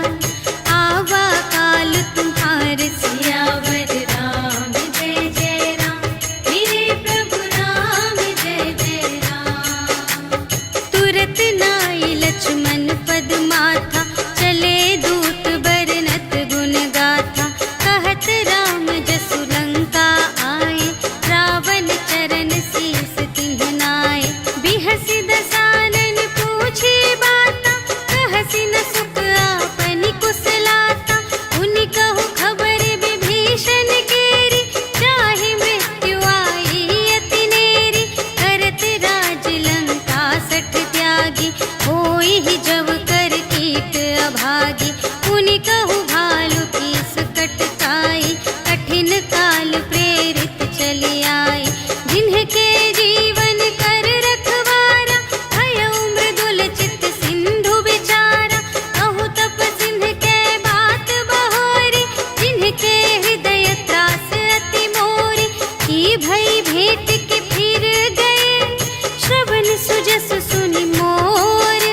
S1: आवा काल तुम्हार। सियावर राम जय जय राम मेरे प्रभु राम जय जय राम। तुरत नाई लक्ष्मण पद माथा चले दूत बरनत गुण गाथा। कहत राम जसु लंका आए रावण चरण शीस तिन्ह नाए। बिहसि दसानन पूछे बाता कहसि न सुख आपनि कुशलाता। उनि कहु खबर विभीषण केरी चाहे मृत्यु आई अति नेरी। करत राज लंका सठ त्यागी होई ही जब कर कीट अभागी। उनि कहु भालु कीस कटकाई कठिन काल प्रेरित चली आई। जिन्हके जीवन कर रखवारा भयउ मृदुल चित्त सिंधु विचारा। कहु तप सिंह के बात बहोरी जिन्हके हृदय त्रास अति मोरी। की भई भेंट के फिर गए श्रवण सुजस सुनि मोर।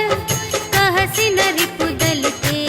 S1: कहसि न रिपु दल ते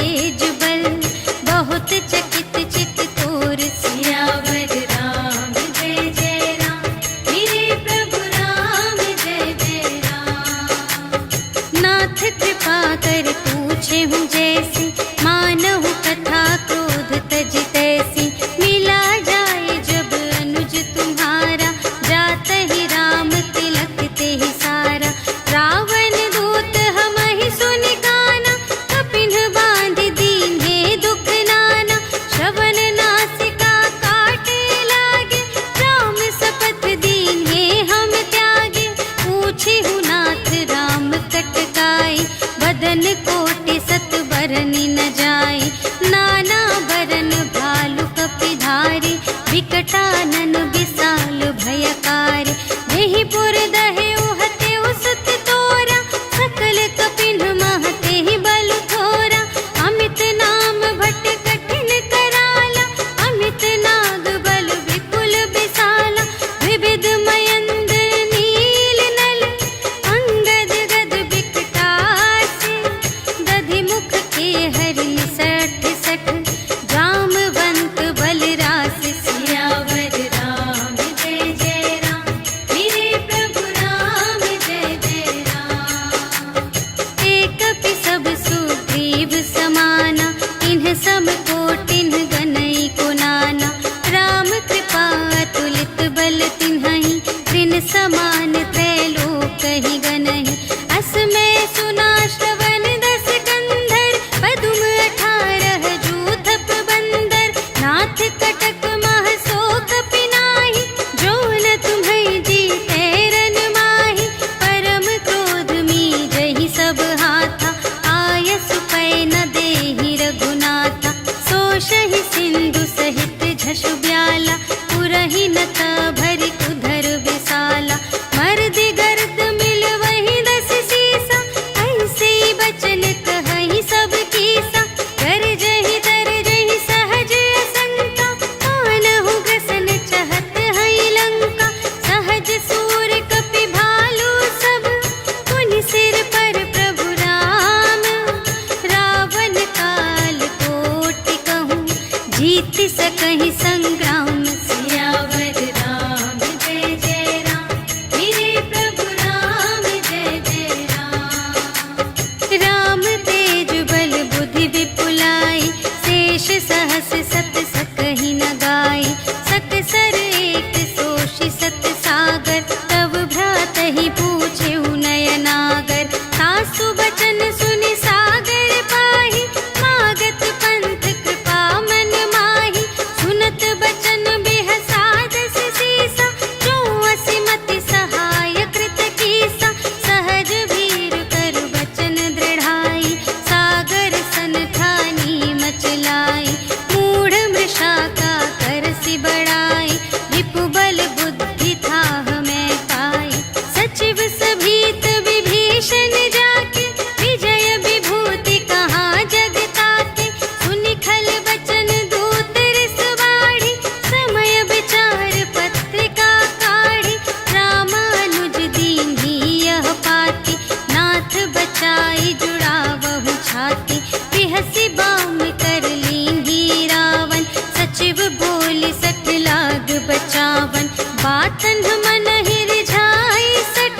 S1: मिटि सकहि संग्राम। सियावर राम जय जय राम, मेरे प्रभु राम जय जय राम। राम तेज बल बुद्धि विपुलाई, शेष सहस सत सकहि न गाई। सकसर एक सोषि सत सागर, तब भ्रातहि पूछेउ नयनागर। सासु बचन सुनि सागर पाहि, मागत पंथ कृपा मन माहि। सुनत बचन बिहसादस सीसा, जो असिमति सहाय कृत कीसा। सहज भीर कर बचन दृढ़ाई, सागर सन ठानी मचलाई। मूढ़ मृषा का करसि बढ़ाई, रिपु बल बुद्धि थाह मैं पाई। सचिव सभीत विभीषण जाके, विजय विभूति कहाँ जग ताके। सुनि खल बचन दूत रिस बाढ़ी, समय विचार पत्रिका काढ़ी। रामानुज दीन्ही यह पाती, नाथ बचाई जुड़ावहु छाती। बिहसि बाम कर लीन्ही रावण, सचिव बोलि सठ लाग बचावन। बातन मन रिझाई सठ,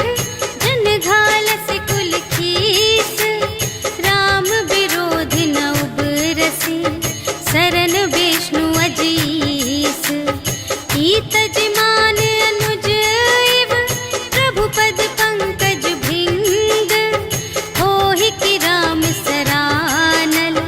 S1: जन घालसि कुल खीस। राम विरोधि न उबरसि, सरन विष्णु अजीस। ईत जिमान अनुज इव, प्रभु पद पंकज भृंग। होहि कि राम सरानल,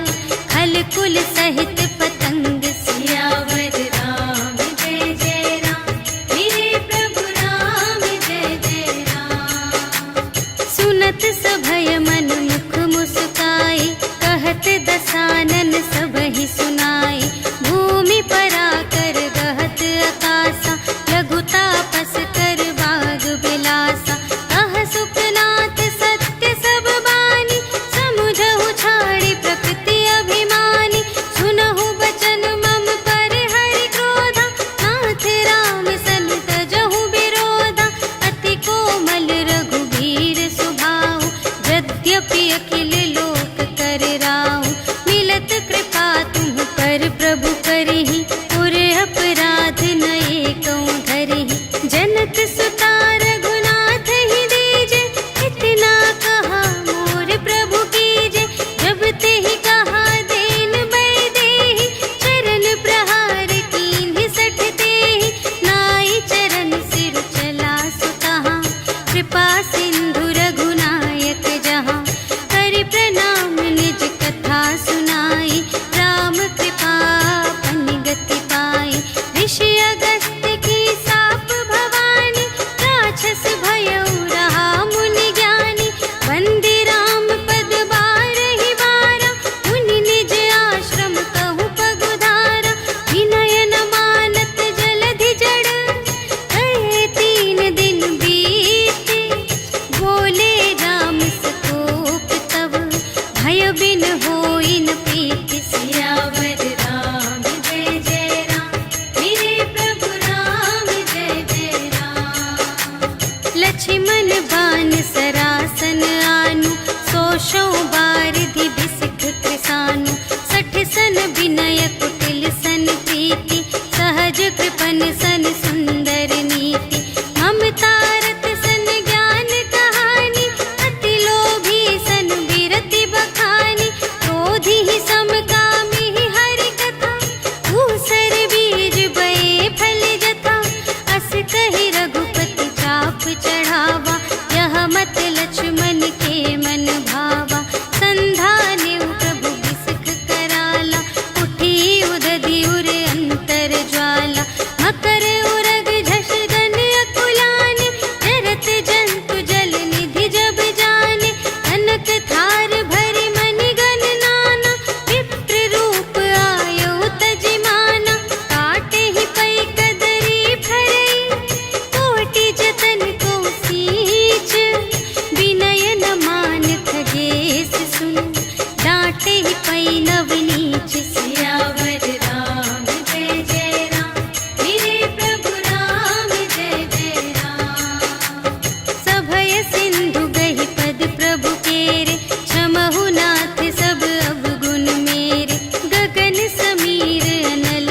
S1: खल कुल सहित पतंग। सियावर राम जय जय राम, मेरे प्रभु राम जय जय राम। सुनत सभय मन मुख मुस्काई, कहत दसानन सबहि सुनाई। भूमि पराकर गहत आकासा, लघु तापस कर बाग बिलासा। कह सुखनाथ सत्य सब बानी, समुझहु छाड़ी प्रकृति अभिमानी। सुनहु बचन मम पर हरि क्रोधा, नाथ राम सन तजहु विरोधा। अति कोमल रघुबीर सुभाऊ, यद्यपि अखिल लोक कर राऊ। मिलत कृपा तुम पर प्रभु करहि, पुर अपराध न एकौ धरहि। जनक सुता रघुनाथ ही दीजे, इतना कहा मोर प्रभु कीजे। जब तेहि कहा देन बै देहि, चरण प्रहार कीन्हि सठ तेहि। नाई चरण सिर चला सुतहाँ, कृपा सिंधु रघुनायक जहाँ। करि प्रणाम निज कथा सुनाई, राम कृपा पनि गति पाई। ऋषि अगस्त्य की साप भवानी, राक्षस भयउ रहा मुनि ज्ञानी। वंदे राम पद बारहि बारा, मुनि निज आश्रम कहु पगुधारा। विनय न मानत जलधि जड़, कहे 3 दिन बीते। बोले राम सकोप तब, भय बिन होई न प्रीति। सियावर राम जय जय राम, मेरे प्रभु राम जय जय राम। लक्ष्मण बान सरासन आनु, सोषौ बारिधि बिसिख कृसानु। सठ सन विनय कुटिल सन प्रीति, सहज कृपन सन सुंदर नीति। ममता रत सन ज्ञान कहानी, अति लोभी सन बिरति बखानी। क्रोधी ही समकामी हरि कथा, दूसर बीज बये फल जथा। अस कहि रघुपति चाप चढ़ावा, यह मत लक्ष्मण के मन भावा। संधानेउ प्रभु बिसिख कराला, उठी उदधि उर अंतर ज्वाला। मकर उरग झष गन अकुलाने, जरत जंतु जल निधि जब जाने। कनक थार भरि मनि गण नाना, विप्र रूप आयउ तजिमाना। काटेहि पै कदरी फरई, कोटि जतन को सींच। विनय न मान खगेश सुन, डांटेहि पै नव नीच। सियावर राम जय जय राम, मेरे प्रभु राम जय जय राम। सभय सिंधु गहि पद प्रभु केरे, क्षमहु नाथ सब अवगुण मेरे। गगन समीर अनल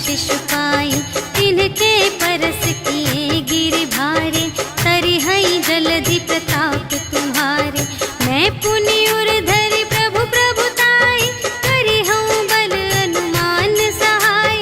S1: शिशुपाई, तिनके परस किए गिर भारे, तरिहई जलधि प्रताप तुम्हारे। मैं पुनि उर धरि प्रभु प्रभुताई, करिहऊँ बल अनुमान सहाय।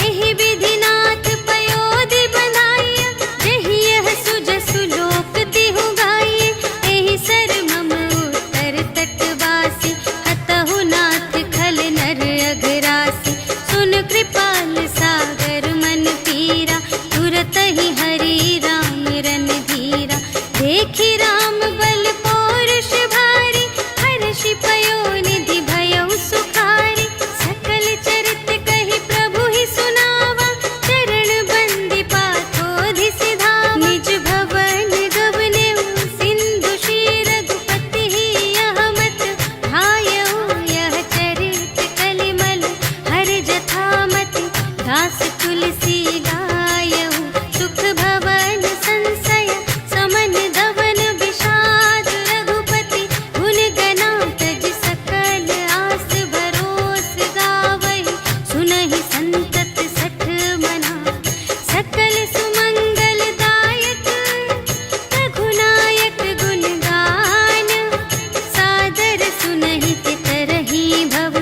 S1: एहि विधिनाथ पयोधि बंधाइया, जेहि यह सुजसु लोक तिहु गाइए। एहि सर मम उत्तर तटवासी, हतहु नाथ खल नर अघरासी। सुन कृपाल सागर मन पीरा, तुरत ही हरि राम रन धीरा। देखि राम बल पौरुष भारी, हर्षि पयोनिधि भयउ सुखारी। सकल चरित कहि प्रभु ही सुनावा, चरण बंदी पाथोधि सिधावा। निज भवन गवनेउ सिंधु श्री रघुपति ही, यह मत भायउ यह चरित कलिमल हर जथामति। दास तुलसी गायउ सुख भवन संशय, समन दवन विषाद रघुपति। गुण गना तज सकल आस भरोस गावहि, सुनहि संतत सठ मना। सकल सुमंगल दायक रघुनायक गुण गान, सादर सुनहि तितरहि भव।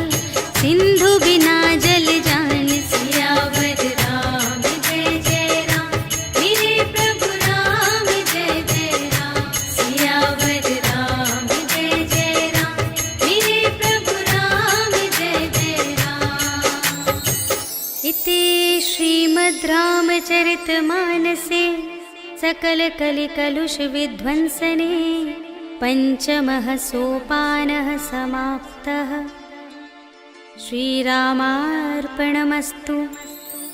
S1: सिंधु बिना जल जान, सियावर राम जय जय राम। मेरे प्रभु राम जय जय राम, सियावर राम जय जय राम। मेरे प्रभु राम जय जय राम। इति श्रीमद् रामचरितमानसे सकल कलि कलुष विध्वंसने, पंचमः सोपानः समाप्तः। श्रीरामार्पणमस्तु।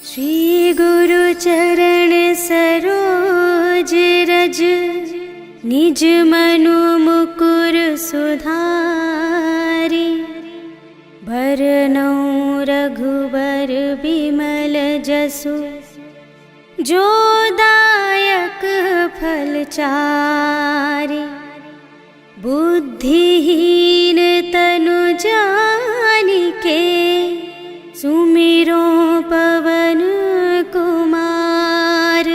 S1: श्री गुरु चरण सरोज रज, निज मनु मुकुर सुधारी। भरनौ रघुबर बिमल जसु, जो दायक फल चारि। बुद्धिहीन तनु जानिके, सुमिरो पवन कुमार।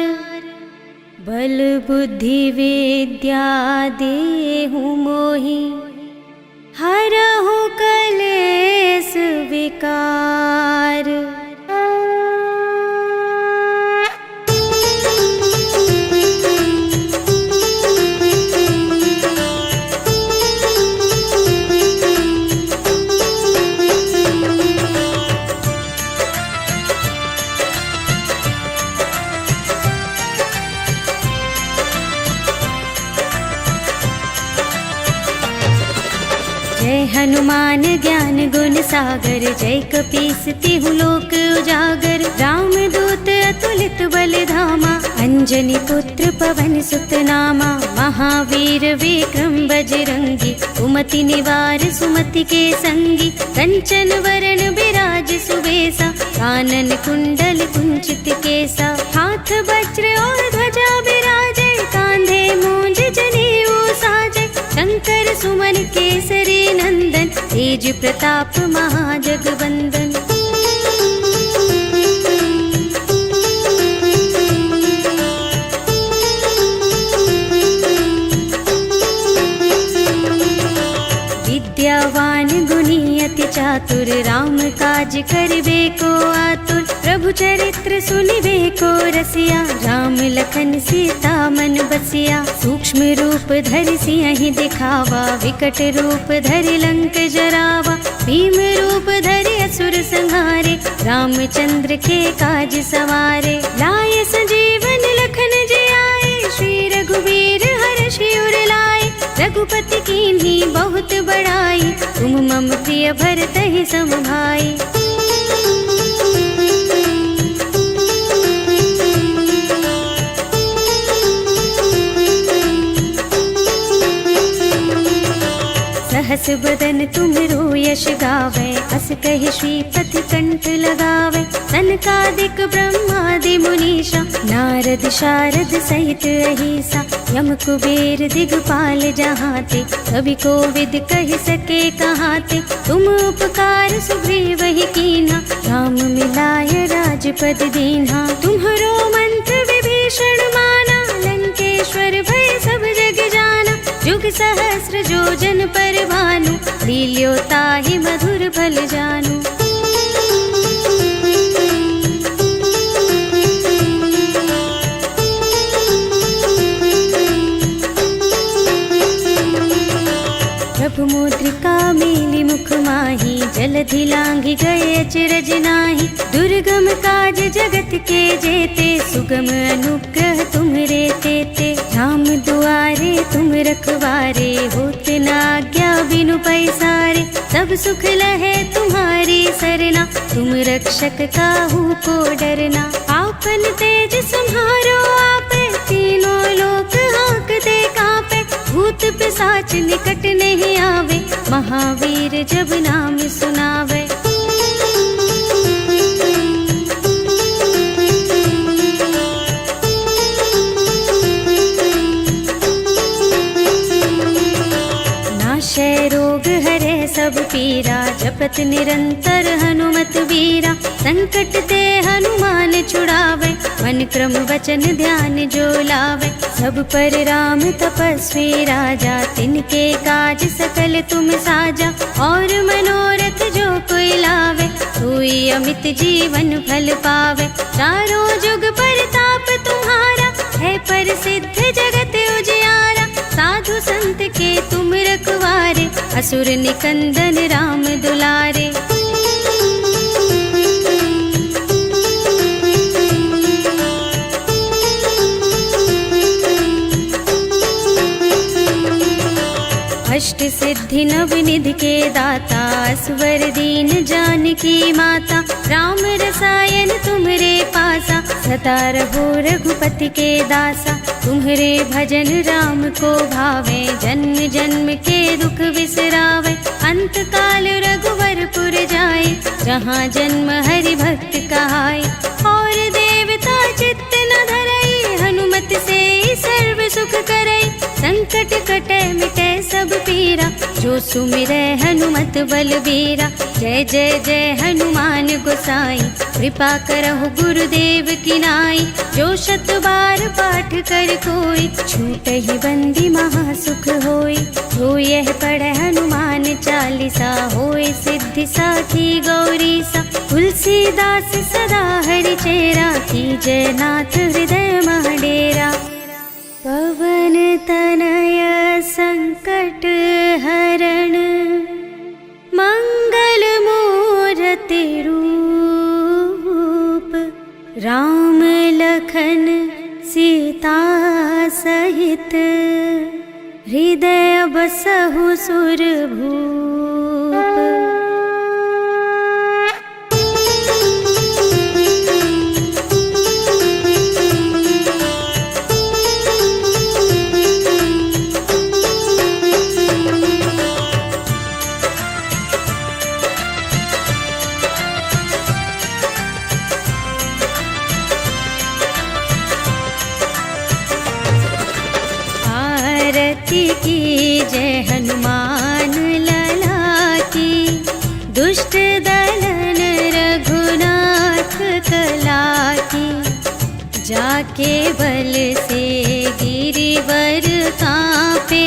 S1: बल बुद्धि विद्या देहु मोहि, हरहु कलेस विकार। जय हनुमान ज्ञान गुण सागर, जय कपीस तिहु लोक उजागर। राम दूत अतुलित बल धामा, अंजनी पुत्र पवन सुत नामा। महावीर विक्रम बजरंगी, कुमति निवार सुमति के संगी। कंचन वरण बिराज सुबेसा, कानन कुंडल कुंचित केसा। हाथ वज्र और ध्वजा बिराजे, कांधे मूंज जनेऊ साजे। शंकर सुमन केसरी नंदन, तेज प्रताप महाजगवंदन। विद्यावान गुणी अति चातुर, राम काज करिबे को आतुर। प्रभु चरित्र सुनिबे को रसिया, राम लखन सीता मन बसिया। सूक्ष्म रूप धरि सियहि दिखावा, विकट रूप धरि लंक जरावा। भीम रूप धरि असुर संहारे, रामचंद्र के काज सवारे। लाए संजीवन लखन जियाए, श्री रघुवीर हर्षि उर लाए। रघुपति कीन्ही बहुत बड़ाई, तुम मम प्रिय भरतहि सम भाई। सहस बदन तुम्हरो यश गावे, अस कहि श्रीपति कंठ लगावे। सनकादिक ब्रह्मादि मुनीषा, नारद शारद सहित अहिसा यम कुबेर दिगपाल जहाते कभी कोविद कह सके कहाते तुम उपकार सुग्रीव ही कीन्हा राम मिलाय राजपद दीन्हा तुम्हरो मंत्र विभीषण माना लंकेश्वर भय सब जग जाना जुग सहस्र जोजन पर भानु लील्यो ताहि मधुर फल जानू। प्रभु मुद्रिका मेली मुख माही जलधि लांघि गए अचरज नाही दुर्गम काज जगत के जेते सुगम अनुग्रह तुम्हरे तेते राम दुआरे तुम रखवारे होत न आज्ञा बिनु पैसारे सब सुख लहे तुम्हारी सरना तुम रक्षक काहू को डरना आपन तेज सम्हारो आपे तीनों लोक हांकते कांपे भूत पिशाच निकट नहीं आवे महावीर जब नाम सुनावे। नाशय रोग हरे सब पीरा जपत निरंतर हनुमत वीरा संकट ते हनुमान छुड़ावे मन क्रम वचन ध्यान जो लावे सब पर राम तपस्वी राजा तिनके काज सकल तुम साजा और मनोरथ जो कोई लावे सोई अमित जीवन फल पावे चारों जुग परताप तुम्हारा है प्रसिद्ध जगत उजियारा साधु संत के तुम रखवारे असुर निकंदन राम दुलारे। अष्ट सिद्धि नव निधि के दाता असवर दीन जानकी माता राम रसायन तुम्हरे पासा सदा रहो रघुपति के दासा तुम्हरे भजन राम को भावे जन्म जन्म के दुख बिसरावे अंत काल रघुवरपुर जाए जहाँ जन्म हरि भक्त कहाए और देवता चित्त न धरई हनुमत से सर्व सुख करई संकट कटे मिटे सब पीरा जो सुमिरै हनुमत बलबीरा जय जय जय हनुमान गोसाई कृपा करहु गुरुदेव की नाई जो शत बार पाठ कर कोई छूटहि बंदी महासुख होई जो यह पढ़े हनुमान चालीसा होय सिद्धि साखी गौरी सा तुलसीदास सदा हरि चेरा की जय नाथ हृदय महडेरा। पवन तनय संकट हरण मंगल मूर्ति रूप राम लखन सीता सहित हृदय बसहु सुरभूप। की जय हनुमान लला की दुष्ट दलन रघुनाथ कला की जाके बल से गिरिवर कांपे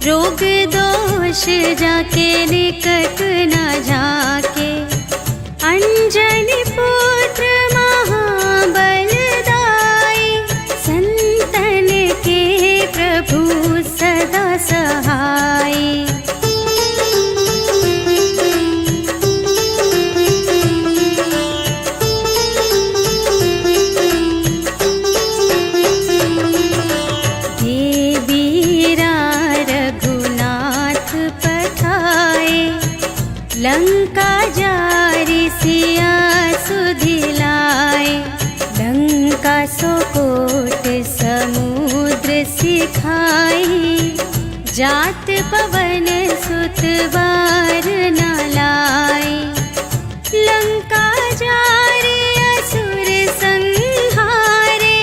S1: रोग दोष जाके निकट न झाके अंजनी पुत्र महाबलदाई संतन के प्रभु सदा सहाय। देवीरा रघुनाथ पठाए लंका जारी सिया सुधिलाए लंका सोकोट समुद्र सिखाई जात पवन सुत बार न लाई लंका जारी असुर संहारे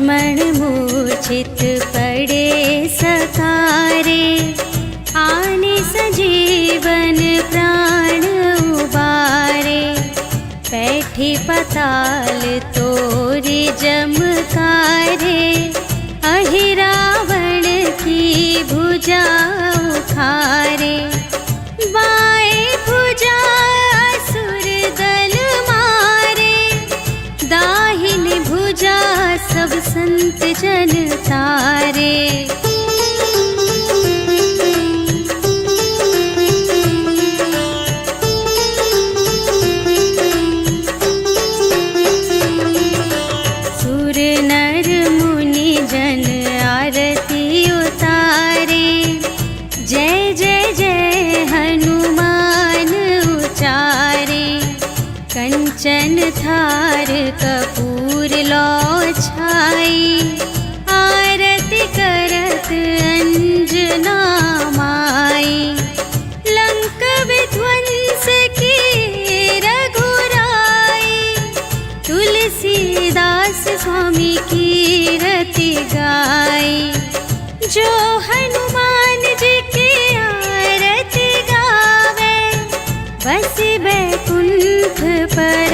S1: लक्ष्मण मूर्छित पड़े सकारे, आने सजीवन प्राण उबारे। बैठी पताल तोरी जमकारे, अहि रावण की भुजा उखारे। बाएं भुजा असुर दल मारे, दाहिनी भुजा सब संत जन तारे। सुर नर मुनि जन आरती उतारे, जय जय जय हनुमान उचारे। कंचन थार कपूर लो छाई, आरती करत अंजना माई। लंक विध्वंस की रघुराई, तुलसीदास स्वामी की रति गाई। जो हनुमान जी की आरती गावे, बस बैकुंठ पर